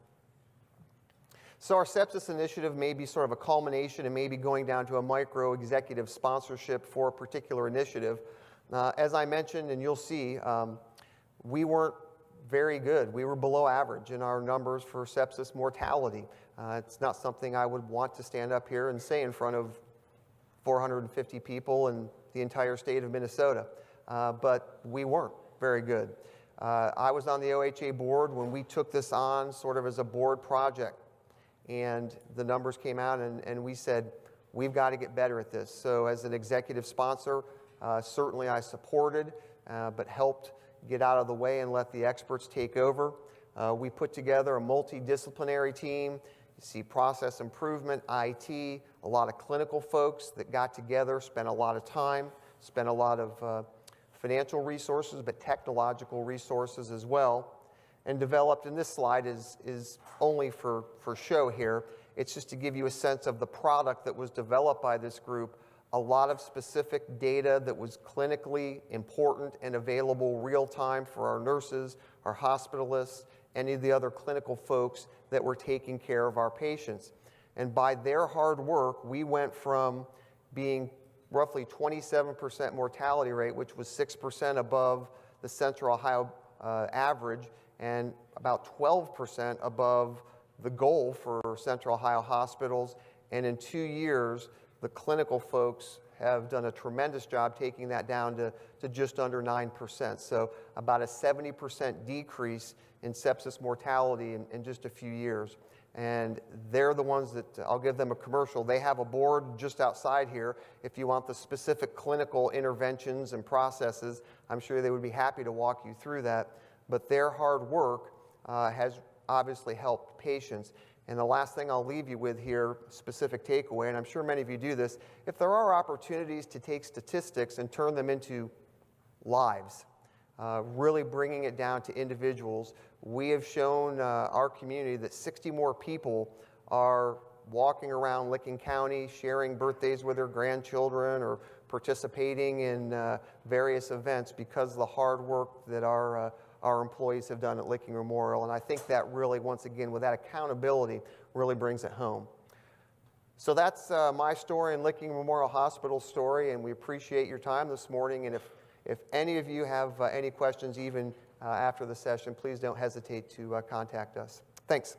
So our Sepsis Initiative may be sort of a culmination and maybe going down to a micro executive sponsorship for a particular initiative. As I mentioned, and you'll see, we weren't very good. We were below average in our numbers for sepsis mortality. It's not something I would want to stand up here and say in front of 450 people in the entire state of Minnesota, but we weren't very good. I was on the OHA board when we took this on sort of as a board project, and the numbers came out and we said, we've got to get better at this. So as an executive sponsor, certainly I supported, but helped get out of the way and let the experts take over. We put together a multidisciplinary team. You see process improvement, IT, a lot of clinical folks that got together, spent a lot of time, spent a lot of financial resources, but technological resources as well, and developed, and this slide is only for show here. It's just to give you a sense of the product that was developed by this group. A lot of specific data that was clinically important and available real time for our nurses, our hospitalists, any of the other clinical folks that were taking care of our patients. And by their hard work, we went from being roughly 27% mortality rate, which was 6% above the Central Ohio average, and about 12% above the goal for Central Ohio hospitals. And in 2 years, the clinical folks have done a tremendous job taking that down to just under 9%. So about a 70% decrease in sepsis mortality in just a few years. And they're the ones that, I'll give them a commercial. They have a board just outside here. If you want the specific clinical interventions and processes, I'm sure they would be happy to walk you through that. But their hard work has obviously helped patients. And the last thing I'll leave you with here, specific takeaway, and I'm sure many of you do this, if there are opportunities to take statistics and turn them into lives, really bringing it down to individuals, we have shown our community that 60 more people are walking around Licking County, sharing birthdays with their grandchildren or participating in various events because of the hard work that our employees have done at Licking Memorial. And I think that really, once again, with that accountability, really brings it home. So that's my story and Licking Memorial Hospital's story, and we appreciate your time this morning. And if any of you have any questions, even after the session, please don't hesitate to contact us. Thanks.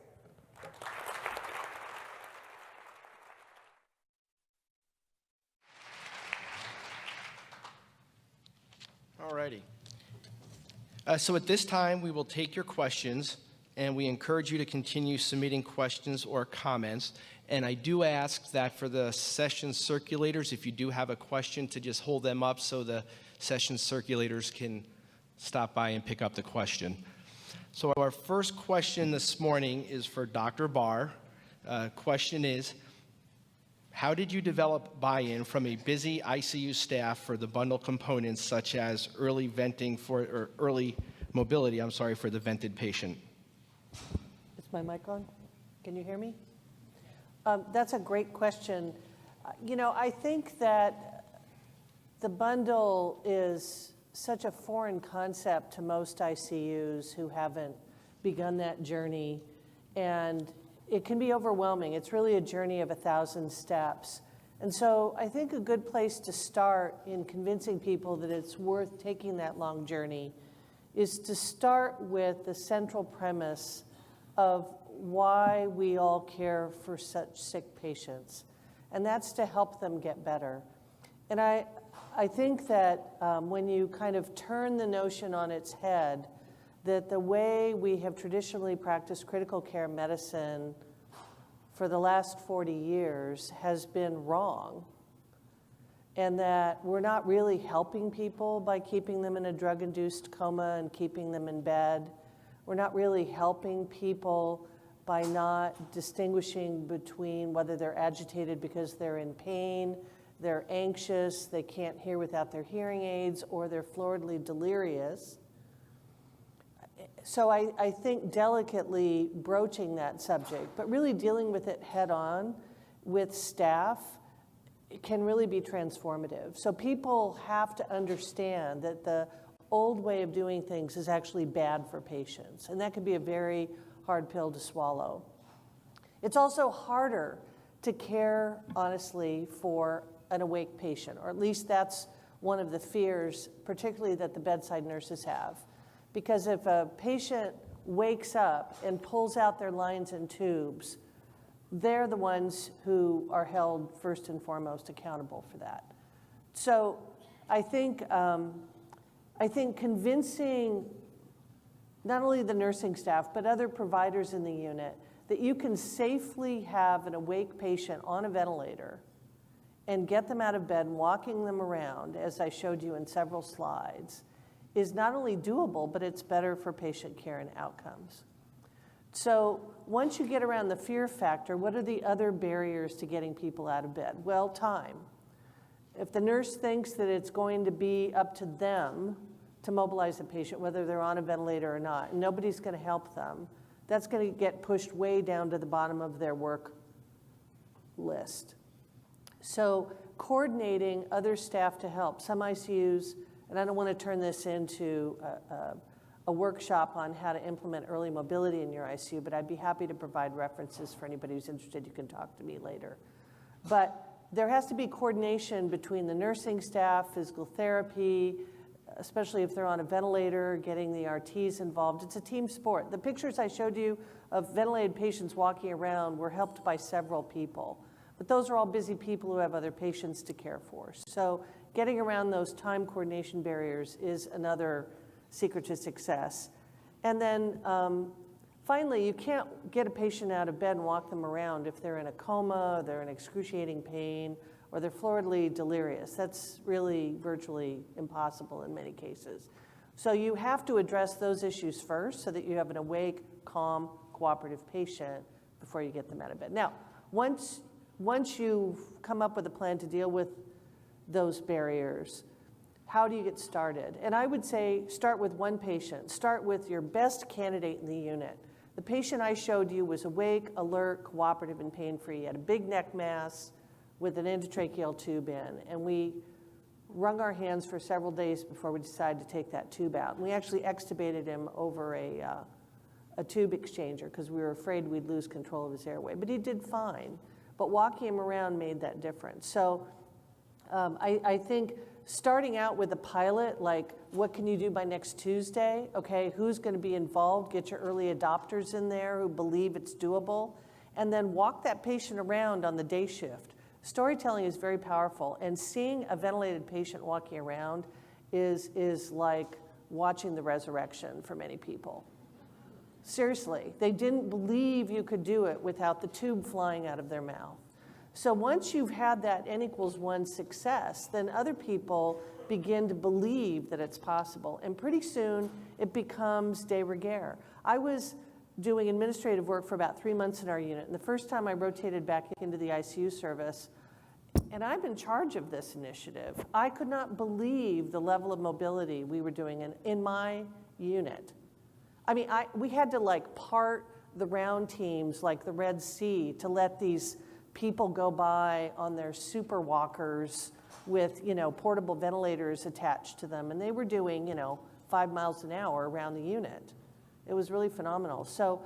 All righty. So at this time, we will take your questions, and we encourage you to continue submitting questions or comments. And I do ask that for the session circulators, if you do have a question, to just hold them up so the session circulators can stop by and pick up the question. So our first question this morning is for Dr. Barr. Question is, how did you develop buy-in from a busy ICU staff for the bundle components such as early mobility for the vented patient? Is my mic on? Can you hear me? That's a great question. I think that the bundle is such a foreign concept to most ICUs who haven't begun that journey, and it can be overwhelming. It's really a journey of 1,000 steps. And so I think a good place to start in convincing people that it's worth taking that long journey is to start with the central premise of why we all care for such sick patients, and that's to help them get better. And I think that when you kind of turn the notion on its head, that the way we have traditionally practiced critical care medicine for the last 40 years has been wrong, and that we're not really helping people by keeping them in a drug-induced coma and keeping them in bed. We're not really helping people by not distinguishing between whether they're agitated because they're in pain, they're anxious, they can't hear without their hearing aids, or they're floridly delirious. So I think delicately broaching that subject, but really dealing with it head on with staff, it can really be transformative. So people have to understand that the old way of doing things is actually bad for patients, and that can be a very hard pill to swallow. It's also harder to care honestly for an awake patient, or at least that's one of the fears, particularly that the bedside nurses have. Because if a patient wakes up and pulls out their lines and tubes, they're the ones who are held first and foremost accountable for that. So I think convincing not only the nursing staff, but other providers in the unit that you can safely have an awake patient on a ventilator and get them out of bed and walking them around, as I showed you in several slides, is not only doable, but it's better for patient care and outcomes. So once you get around the fear factor, what are the other barriers to getting people out of bed? Well, time. If the nurse thinks that it's going to be up to them to mobilize a patient, whether they're on a ventilator or not, and nobody's going to help them, that's going to get pushed way down to the bottom of their work list. So coordinating other staff to help. Some ICUs, and I don't want to turn this into a workshop on how to implement early mobility in your ICU, but I'd be happy to provide references for anybody who's interested. You can talk to me later. But there has to be coordination between the nursing staff, physical therapy, especially if they're on a ventilator, getting the RTs involved. It's a team sport. The pictures I showed you of ventilated patients walking around were helped by several people. But those are all busy people who have other patients to care for. So getting around those time coordination barriers is another secret to success. And then finally, you can't get a patient out of bed and walk them around if they're in a coma, they're in excruciating pain, or they're floridly delirious. That's really virtually impossible in many cases. So you have to address those issues first so that you have an awake, calm, cooperative patient before you get them out of bed. Now, once you've come up with a plan to deal with those barriers, how do you get started? And I would say start with one patient. Start with your best candidate in the unit. The patient I showed you was awake, alert, cooperative, and pain-free. He had a big neck mass with an endotracheal tube in, and we wrung our hands for several days before we decided to take that tube out. And we actually extubated him over a tube exchanger because we were afraid we'd lose control of his airway. But he did fine. But walking him around made that difference. So I think starting out with a pilot, like what can you do by next Tuesday? Okay, who's going to be involved? Get your early adopters in there who believe it's doable. And then walk that patient around on the day shift. Storytelling is very powerful. And seeing a ventilated patient walking around is like watching the resurrection for many people. Seriously, they didn't believe you could do it without the tube flying out of their mouth. So once you've had that N=1 success, then other people begin to believe that it's possible. And pretty soon, it becomes de rigueur. I was doing administrative work for about 3 months in our unit, and the first time I rotated back into the ICU service, and I'm in charge of this initiative, I could not believe the level of mobility we were doing in my unit. I mean, we had to like part the round teams like the Red Sea to let these people go by on their super walkers with, portable ventilators attached to them. And they were doing, 5 miles an hour around the unit. It was really phenomenal. So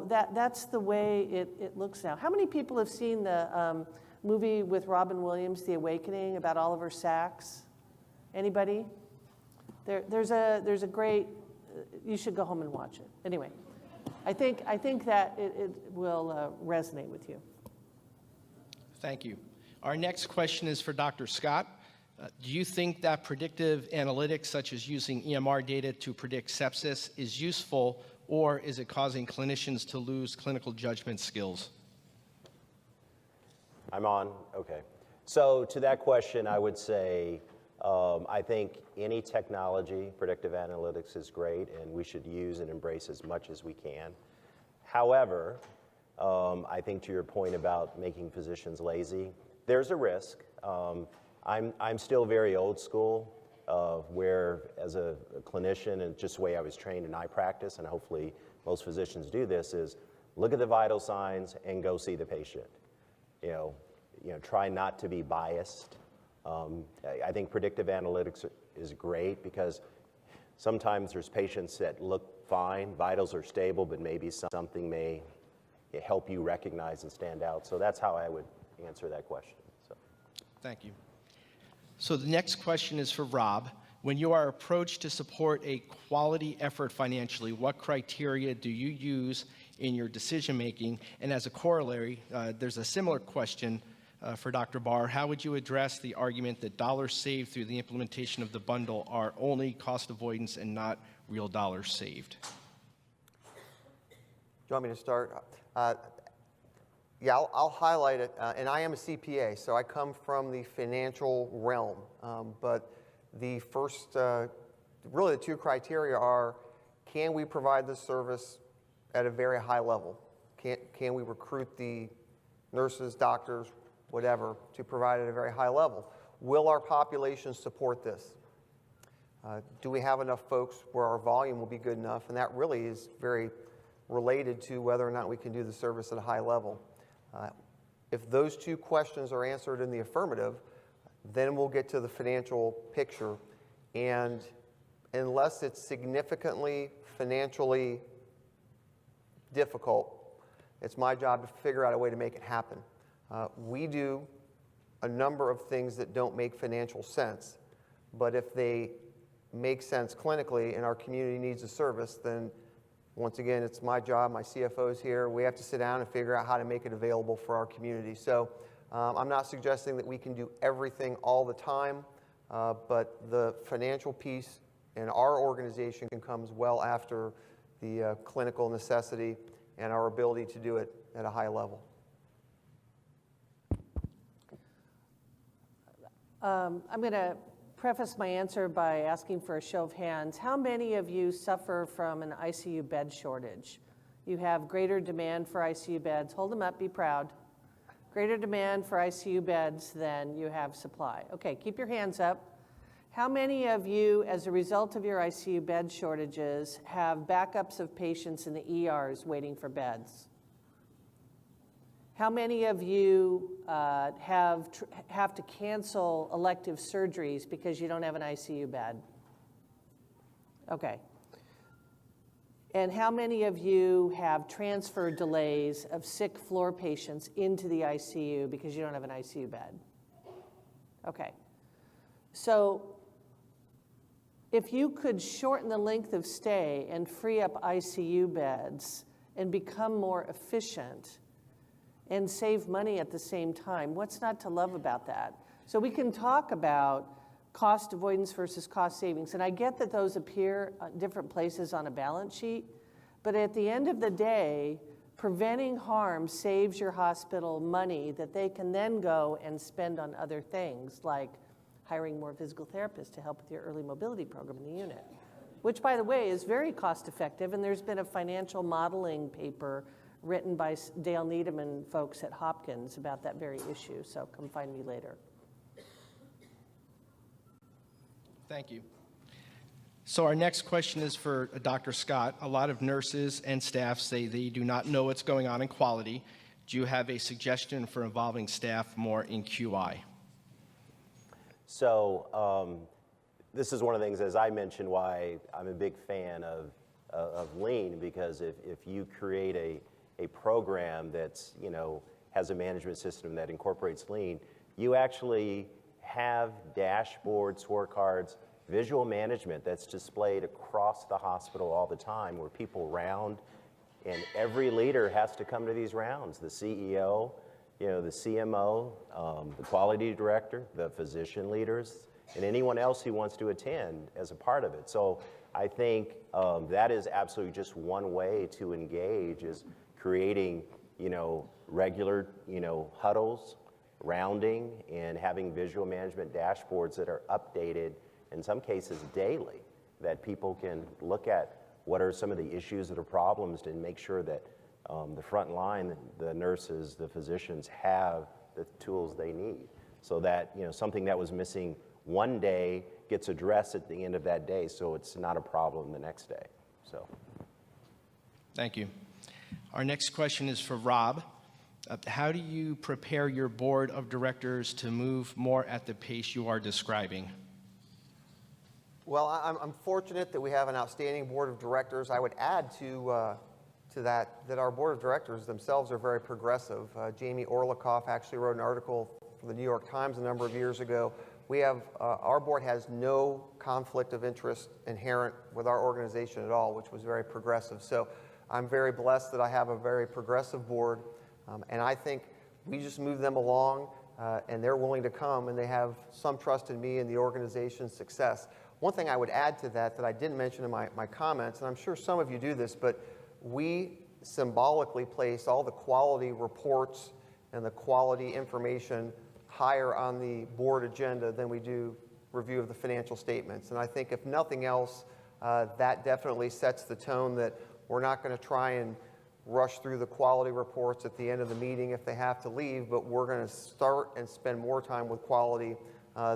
that's the way it looks now. How many people have seen the movie with Robin Williams, The Awakening, about Oliver Sacks? Anybody? There's a great, you should go home and watch it. Anyway, I think that it will resonate with you. Thank you. Our next question is for Dr. Scott. Do you think that predictive analytics, such as using EMR data to predict sepsis, is useful, or is it causing clinicians to lose clinical judgment skills? I'm on? Okay. So to that question, I would say I think any technology, predictive analytics is great, and we should use and embrace as much as we can. However, I think to your point about making physicians lazy, there's a risk. I'm still very old school, where as a clinician and just the way I was trained in eye practice, and hopefully most physicians do this, is look at the vital signs and go see the patient. Try not to be biased. I think predictive analytics is great because sometimes there's patients that look fine, vitals are stable, but maybe something may help you recognize and stand out. So that's how I would answer that question. So. Thank you. So the next question is for Rob. When you are approached to support a quality effort financially, what criteria do you use in your decision making? And as a corollary, there's a similar question for Dr. Barr. How would you address the argument that dollars saved through the implementation of the bundle are only cost avoidance and not real dollars saved? Do you want me to start? Yeah, I'll highlight it. And I am a CPA, so I come from the financial realm. But the first, really the two criteria are, can we provide this service at a very high level? Can we recruit the nurses, doctors, whatever, to provide at a very high level? Will our population support this? Do we have enough folks where our volume will be good enough? And that really is very related to whether or not we can do the service at a high level. If those two questions are answered in the affirmative, then we'll get to the financial picture. And unless it's significantly financially difficult, it's my job to figure out a way to make it happen. We do a number of things that don't make financial sense, but if they make sense clinically and our community needs a service, then once again, it's my job, my CFO's here, we have to sit down and figure out how to make it available for our community. So I'm not suggesting that we can do everything all the time, but the financial piece in our organization comes well after the clinical necessity and our ability to do it at a high level. I'm going to preface my answer by asking for a show of hands. How many of you suffer from an ICU bed shortage? You have greater demand for ICU beds. Hold them up, be proud. Greater demand for ICU beds than you have supply. Okay, keep your hands up. How many of you, as a result of your ICU bed shortages, have backups of patients in the ERs waiting for beds? How many of you have to cancel elective surgeries because you don't have an ICU bed? Okay. And how many of you have transfer delays of sick floor patients into the ICU because you don't have an ICU bed? Okay. So if you could shorten the length of stay and free up ICU beds and become more efficient and save money at the same time, what's not to love about that? So we can talk about cost avoidance versus cost savings, and I get that those appear at different places on a balance sheet, but at the end of the day, preventing harm saves your hospital money that they can then go and spend on other things, like hiring more physical therapists to help with your early mobility program in the unit, which, by the way, is very cost effective, and there's been a financial modeling paper written by Dale Needham and folks at Hopkins about that very issue, so come find me later. Thank you. So our next question is for Dr. Scott. A lot of nurses and staff say they do not know what's going on in quality. Do you have a suggestion for involving staff more in QI? So this is one of the things, as I mentioned, why I'm a big fan of lean, because if you create a program that's, has a management system that incorporates lean, you actually have dashboard scorecards, visual management that's displayed across the hospital all the time, where people round, and every leader has to come to these rounds. The CEO, the CMO, the quality director, the physician leaders, and anyone else who wants to attend as a part of it. So I think that is absolutely just one way to engage, is creating, regular, huddles, rounding, and having visual management dashboards that are updated, in some cases daily, that people can look at what are some of the issues that are problems, and make sure that the front line, the nurses, the physicians, have the tools they need, so that something that was missing one day gets addressed at the end of that day, so it's not a problem the next day. So, thank you. Our next question is for Rob. How do you prepare your board of directors to move more at the pace you are describing? Well, I'm fortunate that we have an outstanding board of directors. I would add to that our board of directors themselves are very progressive. Jamie Orlikoff actually wrote an article for the New York Times a number of years ago. We have, our board has no conflict of interest inherent with our organization at all, which was very progressive. So I'm very blessed that I have a very progressive board, and I think we just move them along, and they're willing to come, and they have some trust in me and the organization's success. One thing I would add to that I didn't mention in my comments, and I'm sure some of you do this, but we symbolically place all the quality reports and the quality information higher on the board agenda than we do review of the financial statements. And I think if nothing else, that definitely sets the tone that we're not going to try and rush through the quality reports at the end of the meeting if they have to leave, but we're going to start and spend more time with quality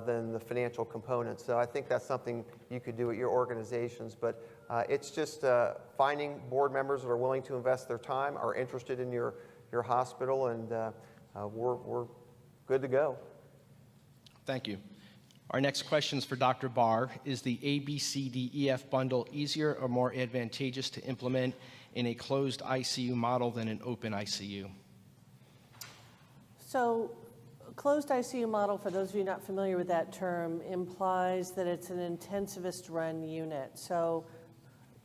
than the financial components. So I think that's something you could do at your organizations, but it's just finding board members that are willing to invest their time, are interested in your hospital, and we're good to go. Thank you. Our next question is for Dr. Barr. Is the ABCDEF bundle easier or more advantageous to implement in a closed ICU model than an open ICU? So, a closed ICU model, for those of you not familiar with that term, implies that it's an intensivist-run unit. So,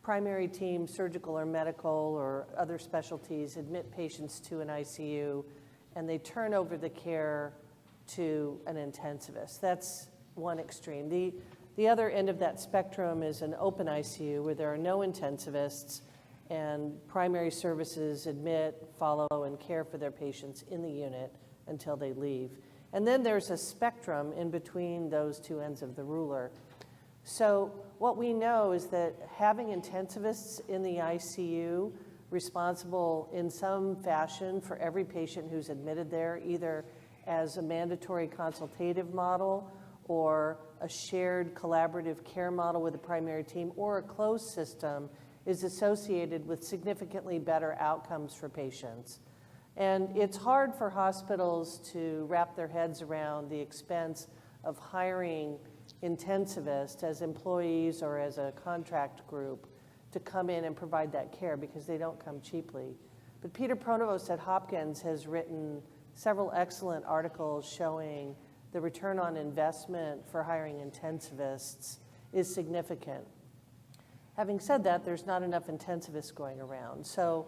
primary team, surgical or medical or other specialties, admit patients to an ICU, and they turn over the care to an intensivist. That's one extreme. The other end of that spectrum is an open ICU where there are no intensivists and primary services admit, follow, and care for their patients in the unit until they leave. And then there's a spectrum in between those two ends of the ruler. So what we know is that having intensivists in the ICU responsible in some fashion for every patient who's admitted there, either as a mandatory consultative model or a shared collaborative care model with the primary team or a closed system, is associated with significantly better outcomes for patients. And it's hard for hospitals to wrap their heads around the expense of hiring intensivists as employees or as a contract group to come in and provide that care because they don't come cheaply. But Peter Pronovost at Hopkins has written several excellent articles showing the return on investment for hiring intensivists is significant. Having said that, there's not enough intensivists going around. So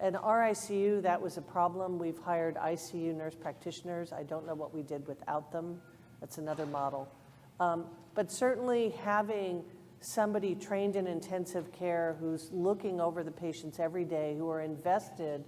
in our ICU, that was a problem. We've hired ICU nurse practitioners. I don't know what we did without them. That's another model. But certainly having somebody trained in intensive care who's looking over the patients every day, who are invested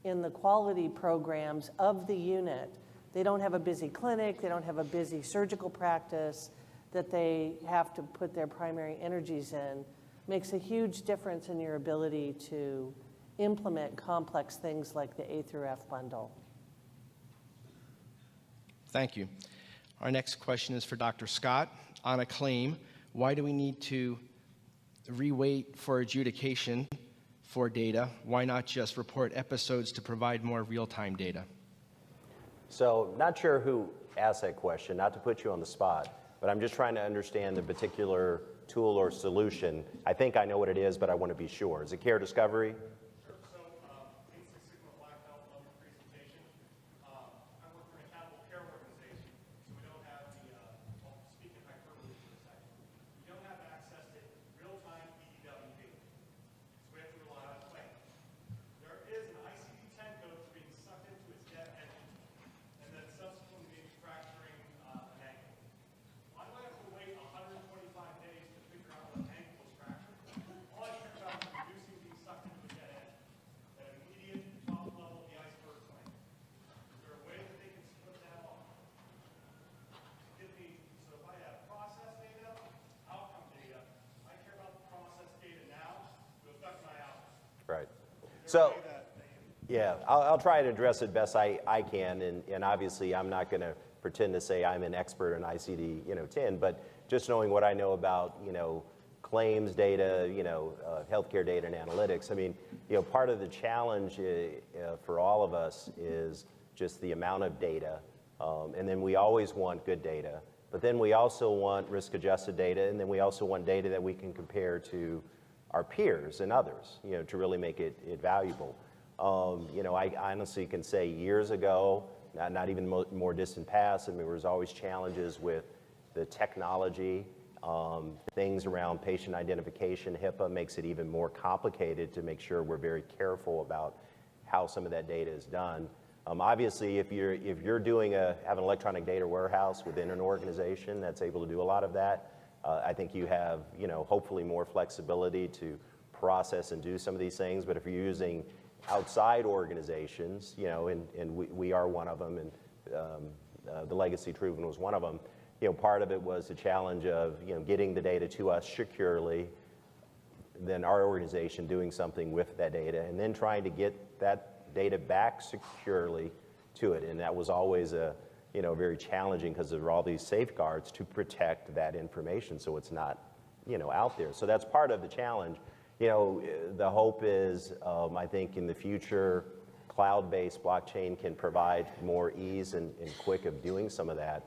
in the quality programs of the unit. They don't have a busy clinic, they don't have a busy surgical practice that they have to put their primary energies in, makes a huge difference in your ability to implement complex things like the A through F bundle. Thank you. Our next question is for Dr. Scott. On a claim, why do we need to re-wait for adjudication for data? Why not just report episodes to provide more real-time data? So not sure who asked that question, not to put you on the spot, but I'm just trying to understand the particular tool or solution. I think I know what it is, but I want to be sure. Is it care discovery? Sure. So, Lean Six Sigma Black Belt on the presentation. I work for an accountable care organization, so we don't have the, I'll speak in hyperbole for a second. We don't have access to real-time EDW data, so we have to rely on claims. There is an ICD-10 code that's being sucked into its dead engine, and then subsequently maybe fracturing an ankle. Why do I have to wait 125 days to figure out what ankle was fractured? All I care about is reducing being sucked into a dead end. That immediate top level of the iceberg claim. Is there a way that they can split that off? Give me, so if I have process data, outcome data, I care about the process data now to affect my outcome. Right. So, yeah, I'll try to address it best I can, and obviously I'm not going to pretend to say I'm an expert in ICD-10, but just knowing what I know about, claims data, healthcare data and analytics. I mean, part of the challenge for all of us is just the amount of data, and then we always want good data, but then we also want risk-adjusted data, and then we also want data that we can compare to our peers and others, to really make it valuable. I honestly can say years ago, not even more distant past, there was always challenges with the technology, things around patient identification. HIPAA makes it even more complicated to make sure we're very careful about how some of that data is done. Obviously, if you're have an electronic data warehouse within an organization that's able to do a lot of that, I think you have, hopefully more flexibility to process and do some of these things. But if you're using outside organizations, and we are one of them, and the Legacy Truven was one of them, part of it was the challenge of, getting the data to us securely, then our organization doing something with that data, and then trying to get that data back securely to it. And that was always very challenging because there were all these safeguards to protect that information so it's not, out there. So that's part of the challenge. The hope is, I think in the future, cloud-based blockchain can provide more ease and quick of doing some of that.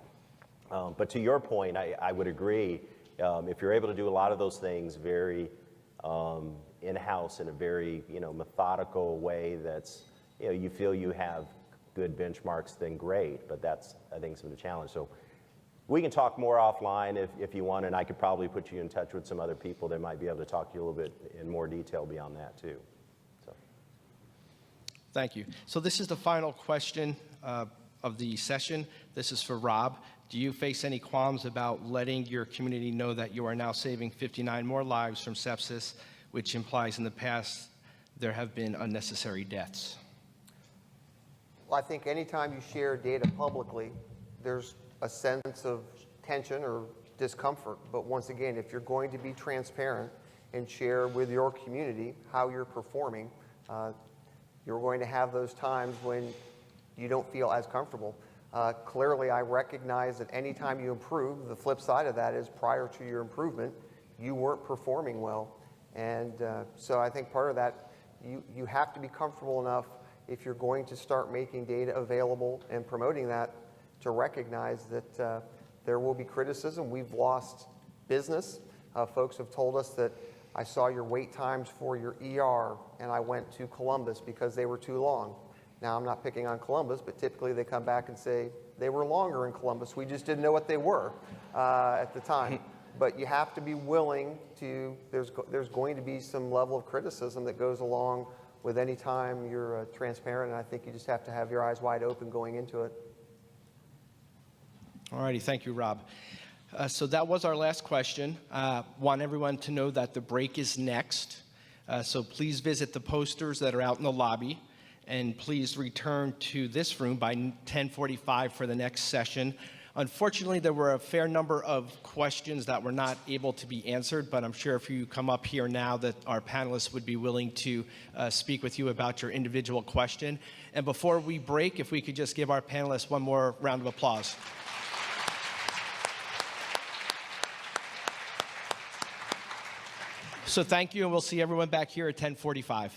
But to your point, I would agree. If you're able to do a lot of those things very in-house in a very methodical way that's you feel you have good benchmarks, then great. But that's, I think, some of the challenge. So we can talk more offline if you want, and I could probably put you in touch with some other people that might be able to talk to you a little bit in more detail beyond that too. So. Thank you. So this is the final question of the session. This is for Rob. Do you face any qualms about letting your community know that you are now saving 59 more lives from sepsis, which implies in the past there have been unnecessary deaths? Well, I think anytime you share data publicly, there's a sense of tension or discomfort. But once again, if you're going to be transparent and share with your community how you're performing, you're going to have those times when you don't feel as comfortable. Clearly, I recognize that anytime you improve, the flip side of that is prior to your improvement, you weren't performing well. And so I think part of that, you have to be comfortable enough if you're going to start making data available and promoting that to recognize that there will be criticism. We've lost business. Folks have told us that I saw your wait times for your ER and I went to Columbus because they were too long. Now, I'm not picking on Columbus, but typically they come back and say they were longer in Columbus. We just didn't know what they were at the time. But you have to be willing to, there's going to be some level of criticism that goes along with any time you're transparent, and I think you just have to have your eyes wide open going into it. All righty, thank you, Rob. So that was our last question. Want everyone to know that the break is next. So please visit the posters that are out in the lobby, and please return to this room by 10:45 for the next session. Unfortunately, there were a fair number of questions that were not able to be answered, but I'm sure if you come up here now that our panelists would be willing to speak with you about your individual question. And before we break, if we could just give our panelists one more round of applause. So thank you, and we'll see everyone back here at 10:45.